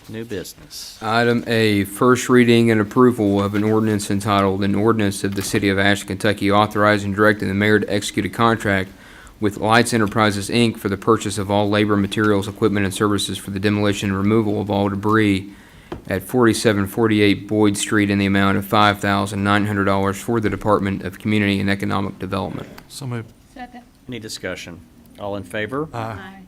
New business. Item A, first reading and approval of an ordinance entitled, an ordinance of the City of Ashland, Kentucky, authorizing and directing the mayor to execute a contract with Lights Enterprises, Inc. for the purchase of all labor, materials, equipment, and services for the demolition and removal of all debris at 4748 Boyd Street in the amount of $5,900 for the Department of Community and Economic Development. So moved. Second. Any discussion? All in favor? Aye.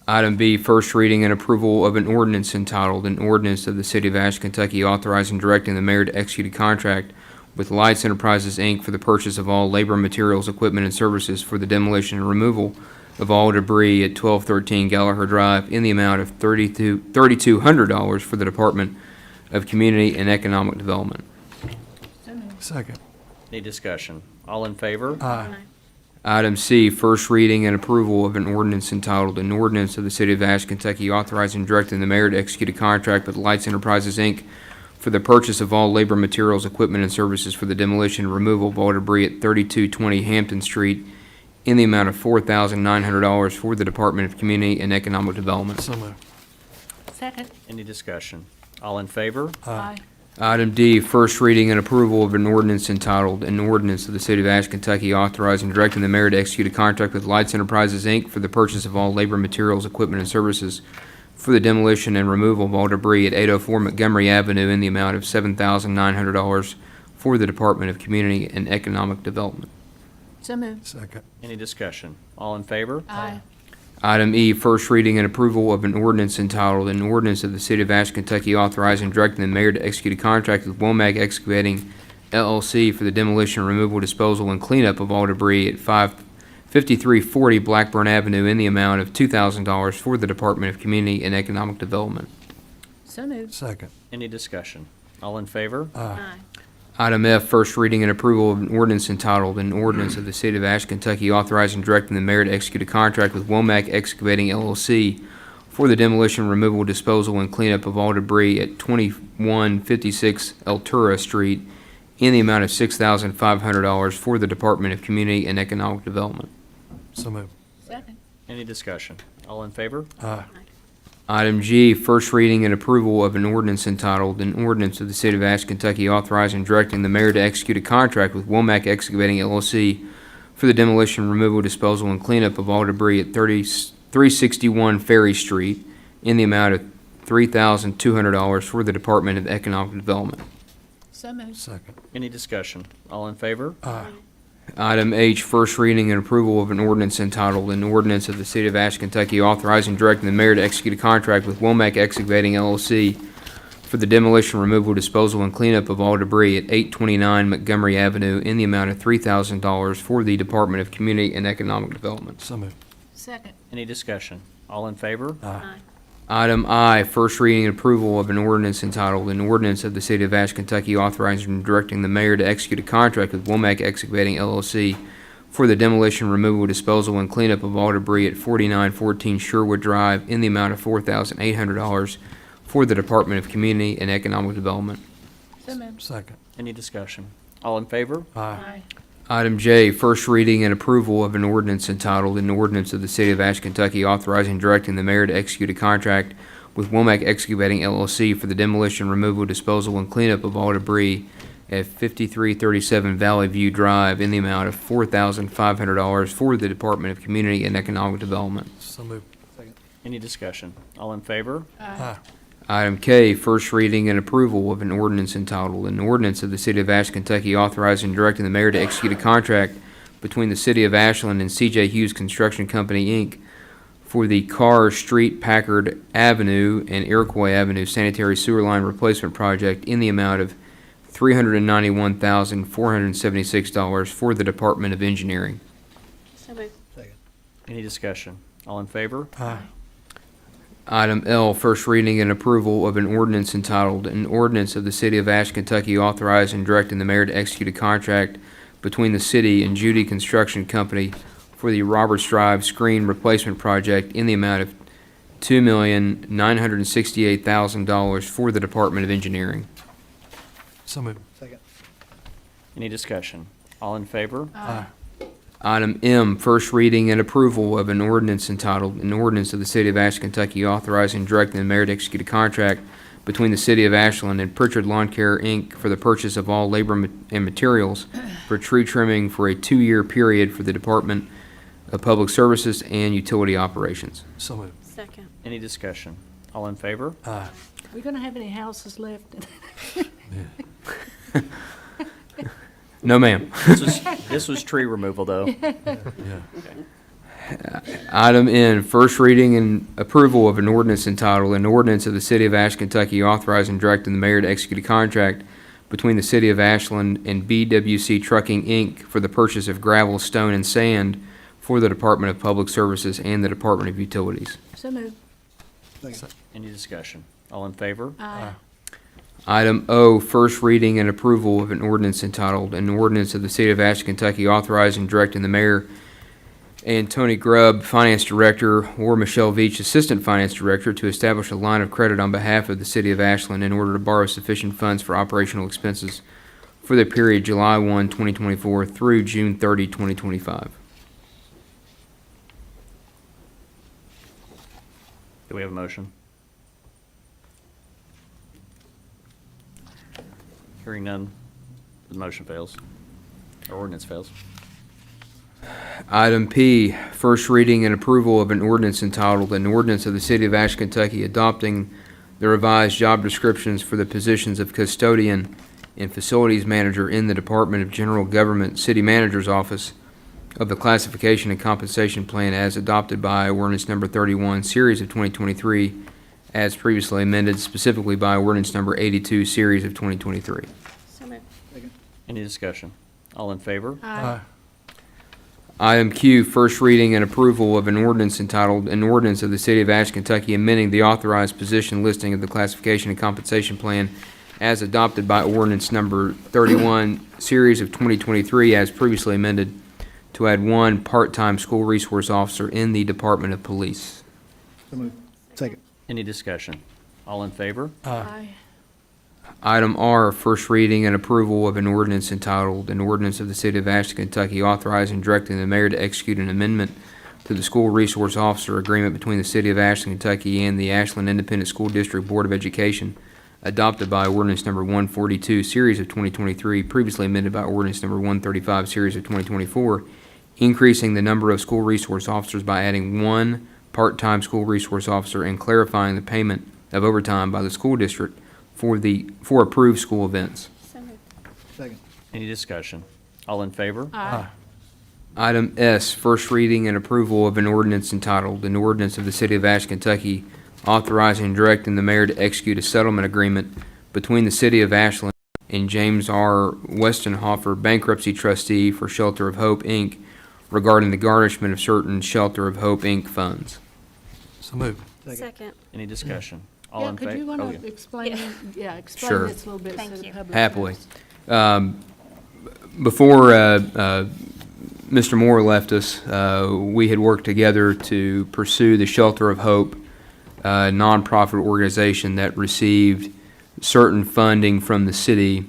Item B, first reading and approval of an ordinance entitled, an ordinance of the City of Ashland, Kentucky, authorizing and directing the mayor to execute a contract with Lights Enterprises, Inc. for the purchase of all labor, materials, equipment, and services for the demolition and removal of all debris at 1213 Gallagher Drive in the amount of $3,200 for the Department of Community and Economic Development. So moved. Second. Any discussion? All in favor? Aye. Item C, first reading and approval of an ordinance entitled, an ordinance of the City of Ashland, Kentucky, authorizing and directing the mayor to execute a contract with Lights Enterprises, Inc. for the purchase of all labor, materials, equipment, and services for the demolition and removal of all debris at 3220 Hampton Street in the amount of $4,900 for the Department of Community and Economic Development. So moved. Second. Any discussion? All in favor? Aye. Item D, first reading and approval of an ordinance entitled, an ordinance of the City of Ashland, Kentucky, authorizing and directing the mayor to execute a contract with Lights Enterprises, Inc. for the purchase of all labor, materials, equipment, and services for the demolition and removal of all debris at 804 Montgomery Avenue in the amount of $7,900 for the Department of Community and Economic Development. So moved. Second. Any discussion? All in favor? Aye. Item E, first reading and approval of an ordinance entitled, an ordinance of the City of Ashland, Kentucky, authorizing and directing the mayor to execute a contract with Womack Excavating LLC for the demolition, removal, disposal, and cleanup of all debris at 5340 Blackburn Avenue in the amount of $2,000 for the Department of Community and Economic Development. So moved. Second. Any discussion? All in favor? Aye. Item F, first reading and approval of an ordinance entitled, an ordinance of the City of Ashland, Kentucky, authorizing and directing the mayor to execute a contract with Womack Excavating LLC for the demolition, removal, disposal, and cleanup of all debris at 2156 Altura Street in the amount of $6,500 for the Department of Community and Economic Development. So moved. Second. Any discussion? All in favor? Aye. Item G, first reading and approval of an ordinance entitled, an ordinance of the City of Ashland, Kentucky authorizing and directing the mayor to execute a contract with Womack Excavating LLC for the demolition, removal, disposal, and cleanup of all debris at 361 Ferry Street in the amount of $3,200 for the Department of Economic Development. So moved. Second. Any discussion? All in favor? Aye. Item H, first reading and approval of an ordinance entitled, an ordinance of the City of Ashland, Kentucky authorizing and directing the mayor to execute a contract with Womack Excavating LLC for the demolition, removal, disposal, and cleanup of all debris at 829 Montgomery Avenue in the amount of $3,000 for the Department of Community and Economic Development. So moved. Second. Any discussion? All in favor? Aye. Item I, first reading and approval of an ordinance entitled, an ordinance of the City of Ashland, Kentucky authorizing and directing the mayor to execute a contract with Womack Excavating LLC for the demolition, removal, disposal, and cleanup of all debris at 4914 Sherwood Drive in the amount of $4,800 for the Department of Community and Economic Development. So moved. Second. Any discussion? All in favor? Aye. Item J, first reading and approval of an ordinance entitled, an ordinance of the City of Ashland, Kentucky authorizing and directing the mayor to execute a contract with Womack Excavating LLC for the demolition, removal, disposal, and cleanup of all debris at 5337 Valley View Drive in the amount of $4,500 for the Department of Community and Economic Development. So moved. Any discussion? All in favor? Aye. Item K, first reading and approval of an ordinance entitled, an ordinance of the City of Ashland, Kentucky authorizing and directing the mayor to execute a contract between the City of Ashland and C.J. Hughes Construction Company, Inc. for the Carr Street, Packard Avenue, and Iroquois Avenue sanitary sewer line replacement project in the amount of $391,476 for the Department of Engineering. So moved. Any discussion? All in favor? Aye. Item L, first reading and approval of an ordinance entitled, an ordinance of the City of Ashland, Kentucky authorizing and directing the mayor to execute a contract between the city and Judy Construction Company for the Roberts Drive screen replacement project in the amount of $2,968,000 for the Department of Engineering. So moved. Any discussion? All in favor? Aye. Item M, first reading and approval of an ordinance entitled, an ordinance of the City of Ashland, Kentucky authorizing and directing the mayor to execute a contract between the City of Ashland and Pritchard Lawn Care, Inc. for the purchase of all labor and materials for tree trimming for a 2-year period for the Department of Public Services and Utility Operations. So moved. Second. Any discussion? All in favor? Aye. We gonna have any houses left? No, ma'am. This was tree removal, though. Yeah. Item N, first reading and approval of an ordinance entitled, an ordinance of the City of Ashland, Kentucky authorizing and directing the mayor to execute a contract between the City of Ashland and BWC Trucking, Inc. for the purchase of gravel, stone, and sand for the Department of Public Services and the Department of Utilities. So moved. Any discussion? All in favor? Aye. Item O, first reading and approval of an ordinance entitled, an ordinance of the City of Ashland, Kentucky authorizing and directing the mayor and Tony Grubb, Finance Director, or Michelle Veach, Assistant Finance Director, to establish a line of credit on behalf of the City of Ashland in order to borrow sufficient funds for operational expenses for the period July 1, 2024 through June 30, 2025. Do we have a motion? Hearing none, the motion fails. Or ordinance fails. Item P, first reading and approval of an ordinance entitled, an ordinance of the City of Ashland, Kentucky adopting the revised job descriptions for the positions of custodian and facilities manager in the Department of General Government City Manager's Office of the Classification and Compensation Plan as adopted by Ordinance Number 31, Series of 2023, as previously amended, specifically by Ordinance Number 82, Series of 2023. So moved. Any discussion? All in favor? Aye. Item Q, first reading and approval of an ordinance entitled, an ordinance of the City of Ashland, Kentucky amending the authorized position listing of the Classification and Compensation Plan as adopted by Ordinance Number 31, Series of 2023, as previously amended, to add one part-time school resource officer in the Department of Police. Second. Any discussion? All in favor? Aye. Item R, first reading and approval of an ordinance entitled, "An Ordinance of the City of Ashland, Kentucky authorizing and directing the mayor to execute an amendment to the School Resource Officer Agreement between the City of Ashland, Kentucky and the Ashland Independent School District Board of Education, adopted by ordinance number 142, series of 2023, previously amended by ordinance number 135, series of 2024, increasing the number of school resource officers by adding one part-time school resource officer and clarifying the payment of overtime by the school district for approved school events." So moved. Second. Any discussion? All in favor? Aye. Item S, first reading and approval of an ordinance entitled, "An Ordinance of the City of Ashland, Kentucky authorizing and directing the mayor to execute a settlement agreement between the City of Ashland and James R. Westenhofer, bankruptcy trustee for Shelter of Hope, Inc., regarding the garnishment of certain Shelter of Hope, Inc. funds." So moved. Second. Any discussion? All Yeah, in could you favor? want to explain, explain Sure. this a little bit so Thank the you. public Happily. knows? Before Mr. Moore left us, we had worked together to pursue the Shelter of Hope nonprofit organization that received certain funding from the city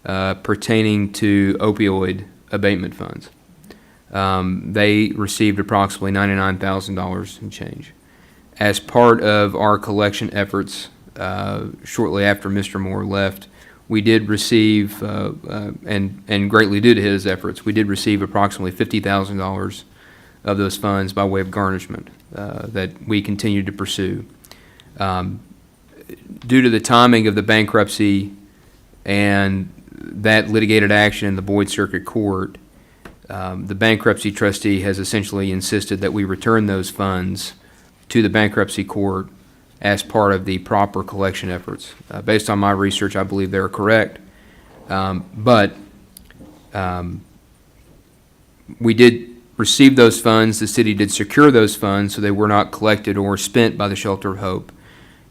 pertaining to opioid abatement funds. They received approximately $99,000 and change. As part of our collection efforts, shortly after Mr. Moore left, we did receive, and greatly due to his efforts, we did receive approximately $50,000 of those funds by way of garnishment that we continued to pursue. Due to the timing of the bankruptcy and that litigated action in the Boyd Circuit Court, the bankruptcy trustee has essentially insisted that we return those funds to the bankruptcy court as part of the proper collection efforts. Based on my research, I believe they're correct. But we did receive those funds. The city did secure those funds, so they were not collected or spent by the Shelter of Hope.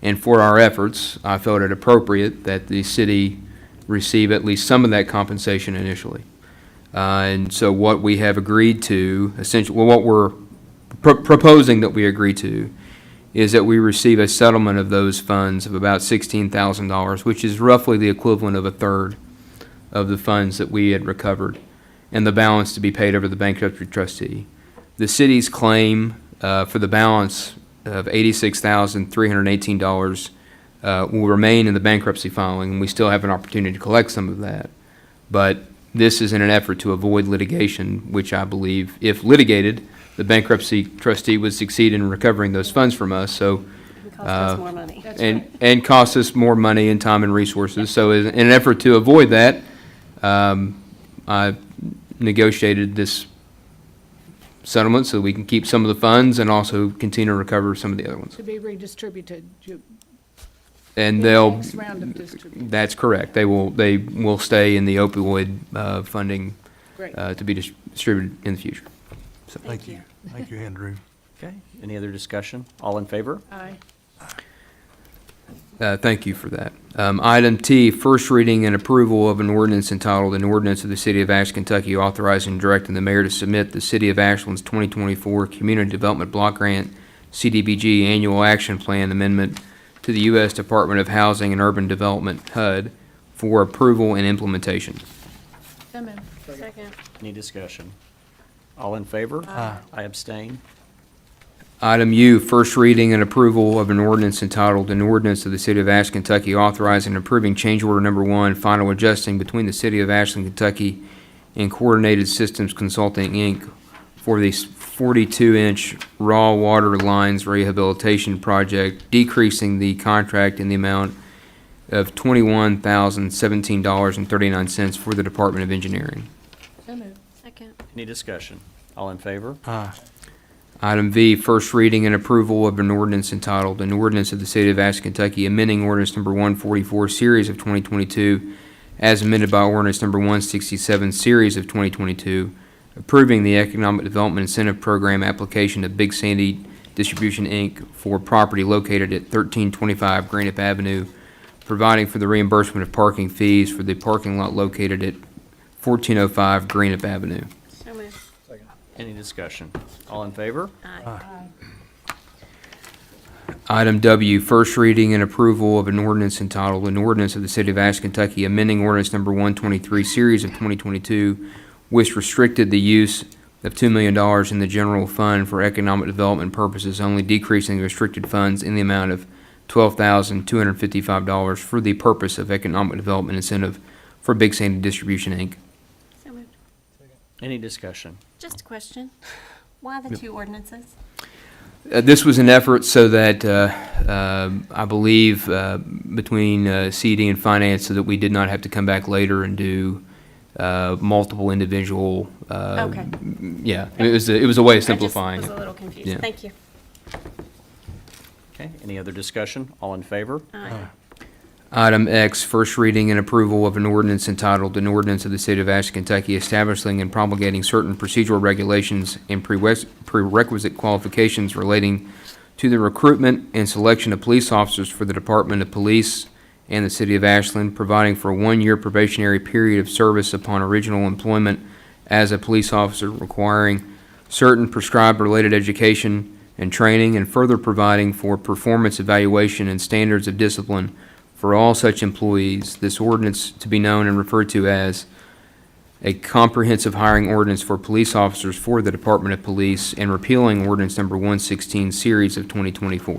And for our efforts, I felt it appropriate that the city receive at least some of that compensation initially. And so what we have agreed to, essentially, well, what we're proposing that we agree to, is that we receive a settlement of those funds of about $16,000, which is roughly the equivalent of a third of the funds that we had recovered, and the balance to be paid over the bankruptcy trustee. The city's claim for the balance of $86,318 will remain in the bankruptcy filing, and we still have an opportunity to collect some of that. But this is in an effort to avoid litigation, which I believe, if litigated, the bankruptcy trustee would succeed in recovering those funds from us. So, It cost us more money. That's right. and cost us more money and time and resources. So, in an effort to avoid that, I negotiated this settlement so we can keep some of the funds and also continue to recover some of the other ones. To be redistributed. And in the they'll. next round of distribution. That's correct. They will stay in the opioid funding Great. to be distributed in the future. So. Thank you. Thank you, Andrew. Okay, any other discussion? All in favor? Aye. Thank you for that. Item T, first reading and approval of an ordinance entitled, "An Ordinance of the City of Ashland, Kentucky authorizing and directing the mayor to submit the City of Ashland's 2024 Community Development Block Grant CDBG Annual Action Plan Amendment to the U.S. Department of Housing and Urban Development, HUD, for approval and implementation." So moved. Second. Any discussion? All in favor? I abstain. Item U, first reading and approval of an ordinance entitled, "An Ordinance of the City of Ashland, Kentucky authorizing and approving change order number 1, final adjusting between the City of Ashland, Kentucky and Coordinated Systems Consulting, Inc. for the 42-inch raw water lines rehabilitation project, decreasing the contract in the amount of $21,017.39 for the Department of Engineering. So moved. Second. Any discussion? All in favor? Item V, first reading and approval of an ordinance entitled, "An Ordinance of the City of Ashland, Kentucky amending ordinance number 144, series of 2022, as amended by ordinance number 167, series of 2022, approving the Economic Development Incentive Program application of Big Sandy Distribution, Inc. for property located at 1325 Greenup Avenue, providing for the reimbursement of parking fees for the parking lot located at 1405 Greenup Avenue." So moved. Any discussion? All in favor? Aye. Item W, first reading and approval of an ordinance entitled, an ordinance of the City of Ashland, Kentucky, amending ordinance number 123, series of 2022, which restricted the use of $2 million in the general fund for economic development purposes, only decreasing the restricted funds in the amount of $12,255 for the purpose of economic development incentive for Big Sandy Distribution, Inc. So moved. Any discussion? Just a question. Why the two ordinances? This was an effort so that, I believe, between CD and Finance, so that we did not have to come back later and do multiple individual. Okay. Yeah, it was a way of I simplifying just was a it. little confused. Yeah. Thank you. Okay, any other discussion? All in favor? Aye. Item X, first reading and approval of an ordinance entitled, an ordinance of the State of Ashland, Kentucky establishing and promulgating certain procedural regulations and prerequisite qualifications relating to the recruitment and selection of police officers for the Department of Police and the City of Ashland, providing for a one-year probationary period of service upon original employment as a police officer, requiring certain prescribed related education and training, and further providing for performance evaluation and standards of discipline for all such employees. This ordinance to be known and referred to as a comprehensive hiring ordinance for police officers for the Department of Police, and repealing ordinance number 116, series of 2024.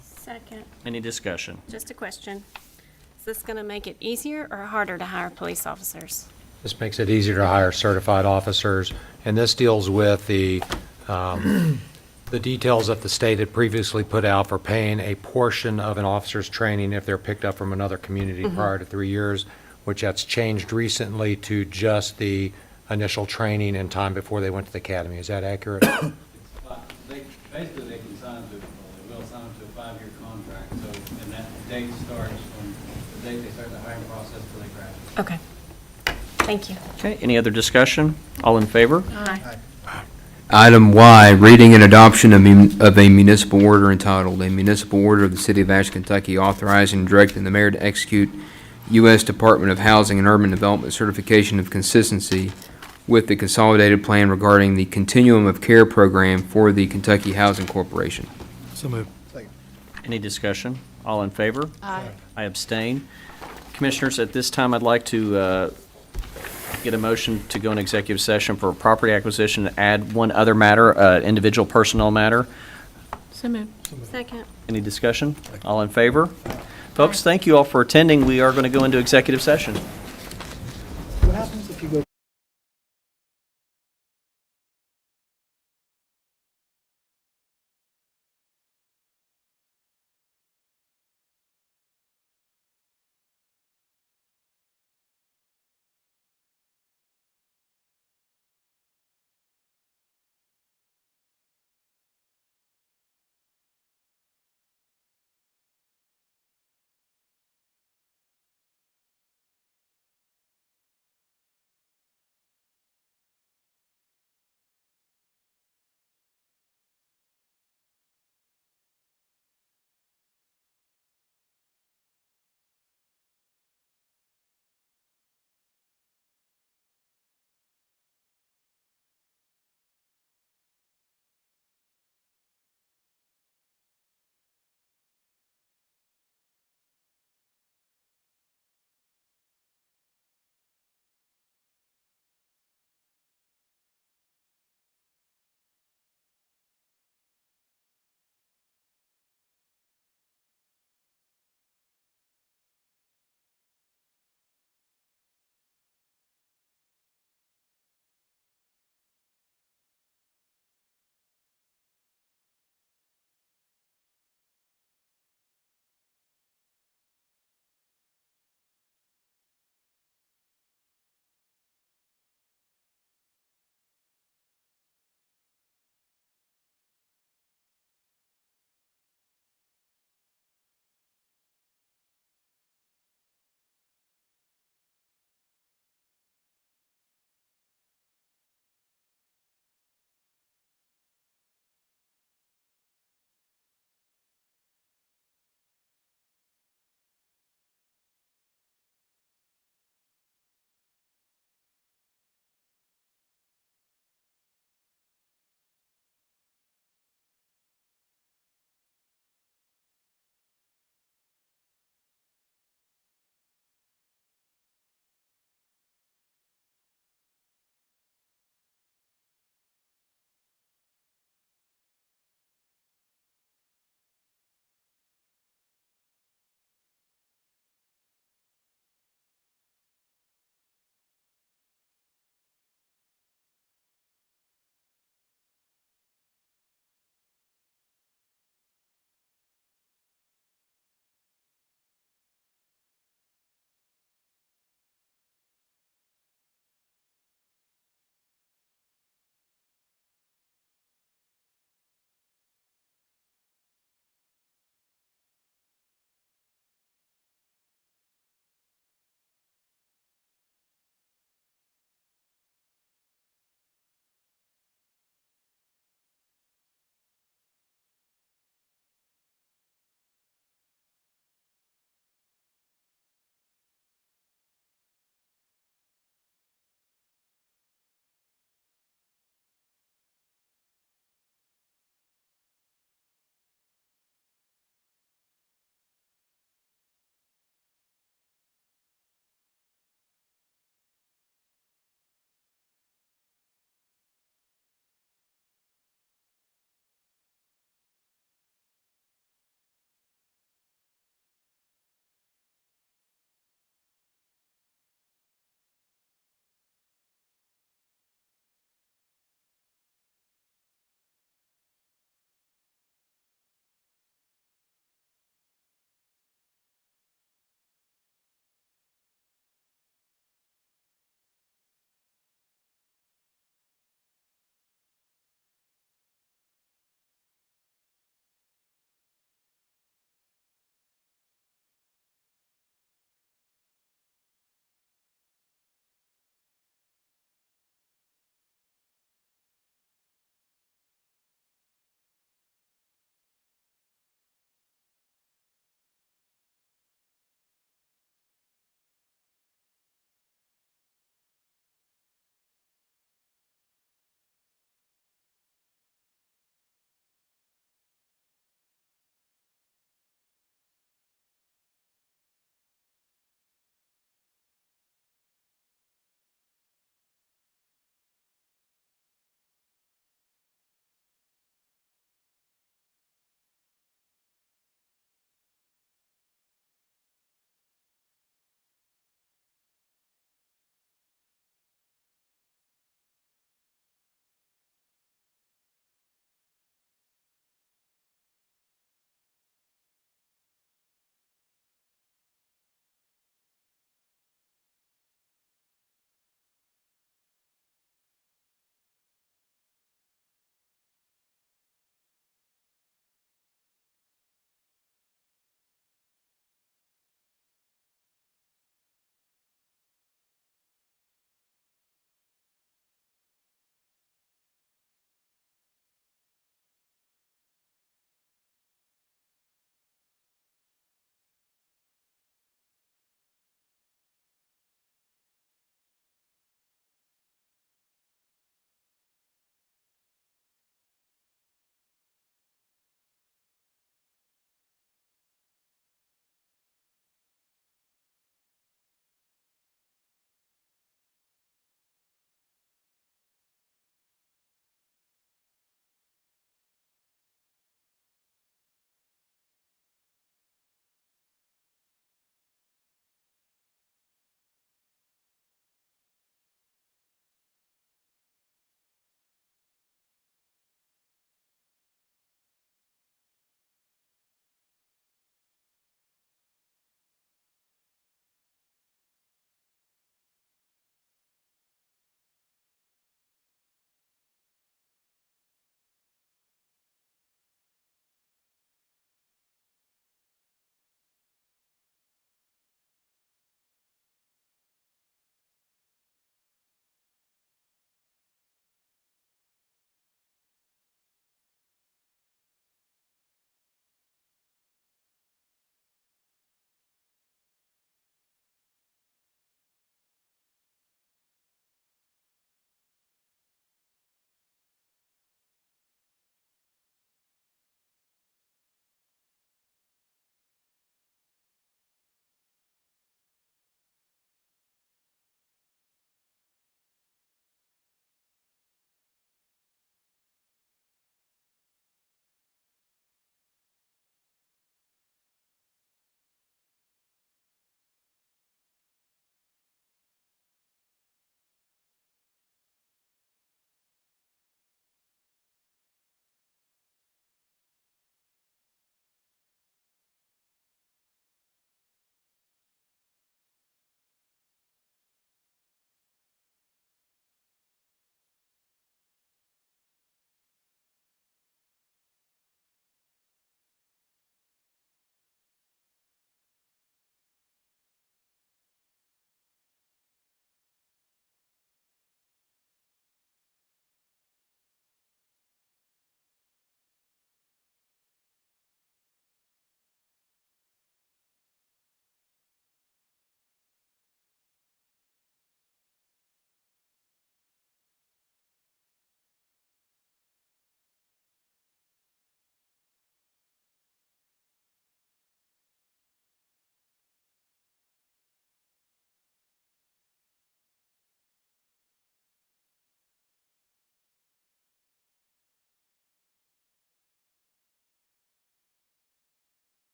Second. Any discussion? Just a question. Is this going to make it easier or harder to hire police officers? This makes it easier to hire certified officers, and this deals with the details that the state had previously put out for paying a portion of an officer's training if they're picked up from another community prior to 3 years, which that's changed recently to just the initial training and time before they went to the academy. Is that accurate? Basically, they can sign to, they will sign to a 5-year contract, so, and that date starts from the date they start the hiring process till they graduate. Okay. Thank you. Okay, any other discussion? All in favor? Aye. Item Y, reading and adoption of a municipal order entitled, a municipal order of the City of Ashland, Kentucky authorizing and directing the mayor to execute U.S. Department of Housing and Urban Development certification of consistency with the consolidated plan regarding the Continuum of Care program for the Kentucky Housing Corporation. So moved. Any discussion? All in favor? Aye. I abstain. Commissioners, at this time, I'd like to get a motion to go in executive session for property acquisition and add one other matter, individual personnel matter. So moved. Second. Any discussion? All in favor? Folks, thank you all for attending. We are going to go into executive session. What happens if you go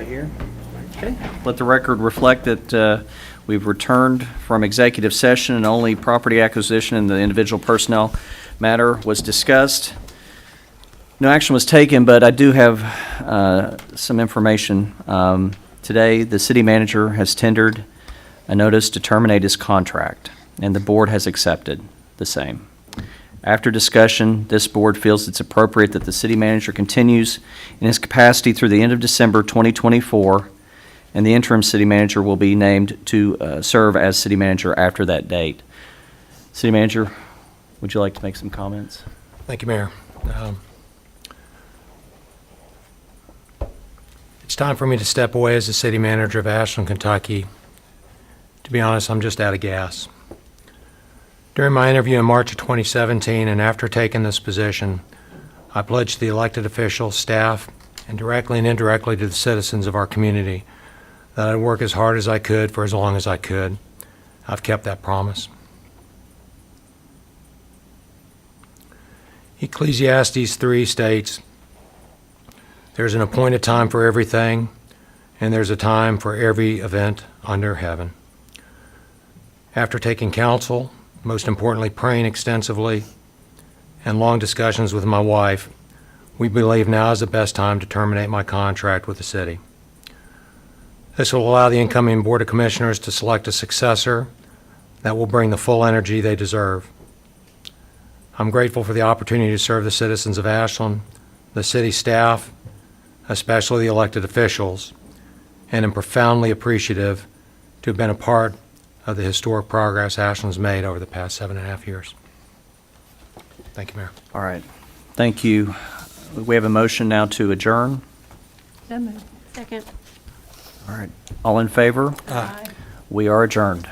here. Okay. Let the record reflect that we've returned from executive session and only property acquisition and the individual personnel matter was discussed. No action was taken, but I do have some information. Today, the city manager has tendered a notice to terminate his contract, and the board has accepted the same. After discussion, this board feels it's appropriate that the city manager continues in his capacity through the end of December 2024, and the interim city manager will be named to serve as city manager after that date. City manager, would you like to make some comments? Thank you, Mayor. It's time for me to step away as the city manager of Ashland, Kentucky. To be honest, I'm just out of gas. During my interview in March of 2017 and after taking this position, I pledged to the elected officials, staff, and directly and indirectly to the citizens of our community that I'd work as hard as I could for as long as I could. I've kept that promise. Ecclesiastes 3 states, "There's an appointed time for everything, and there's a time for every event under heaven." After taking counsel, most importantly praying extensively, and long discussions with my wife, we believe now is the best time to terminate my contract with the city. This will allow the incoming Board of Commissioners to select a successor that will bring the full energy they deserve. I'm grateful for the opportunity to serve the citizens of Ashland, the city staff, especially the elected officials, and am profoundly appreciative to have been a part of the historic progress Ashland's made over the past 7.5 years. Thank you, Mayor. All right. Thank you. We have a motion now to adjourn. Second. All right. All in favor? Aye. We are adjourned.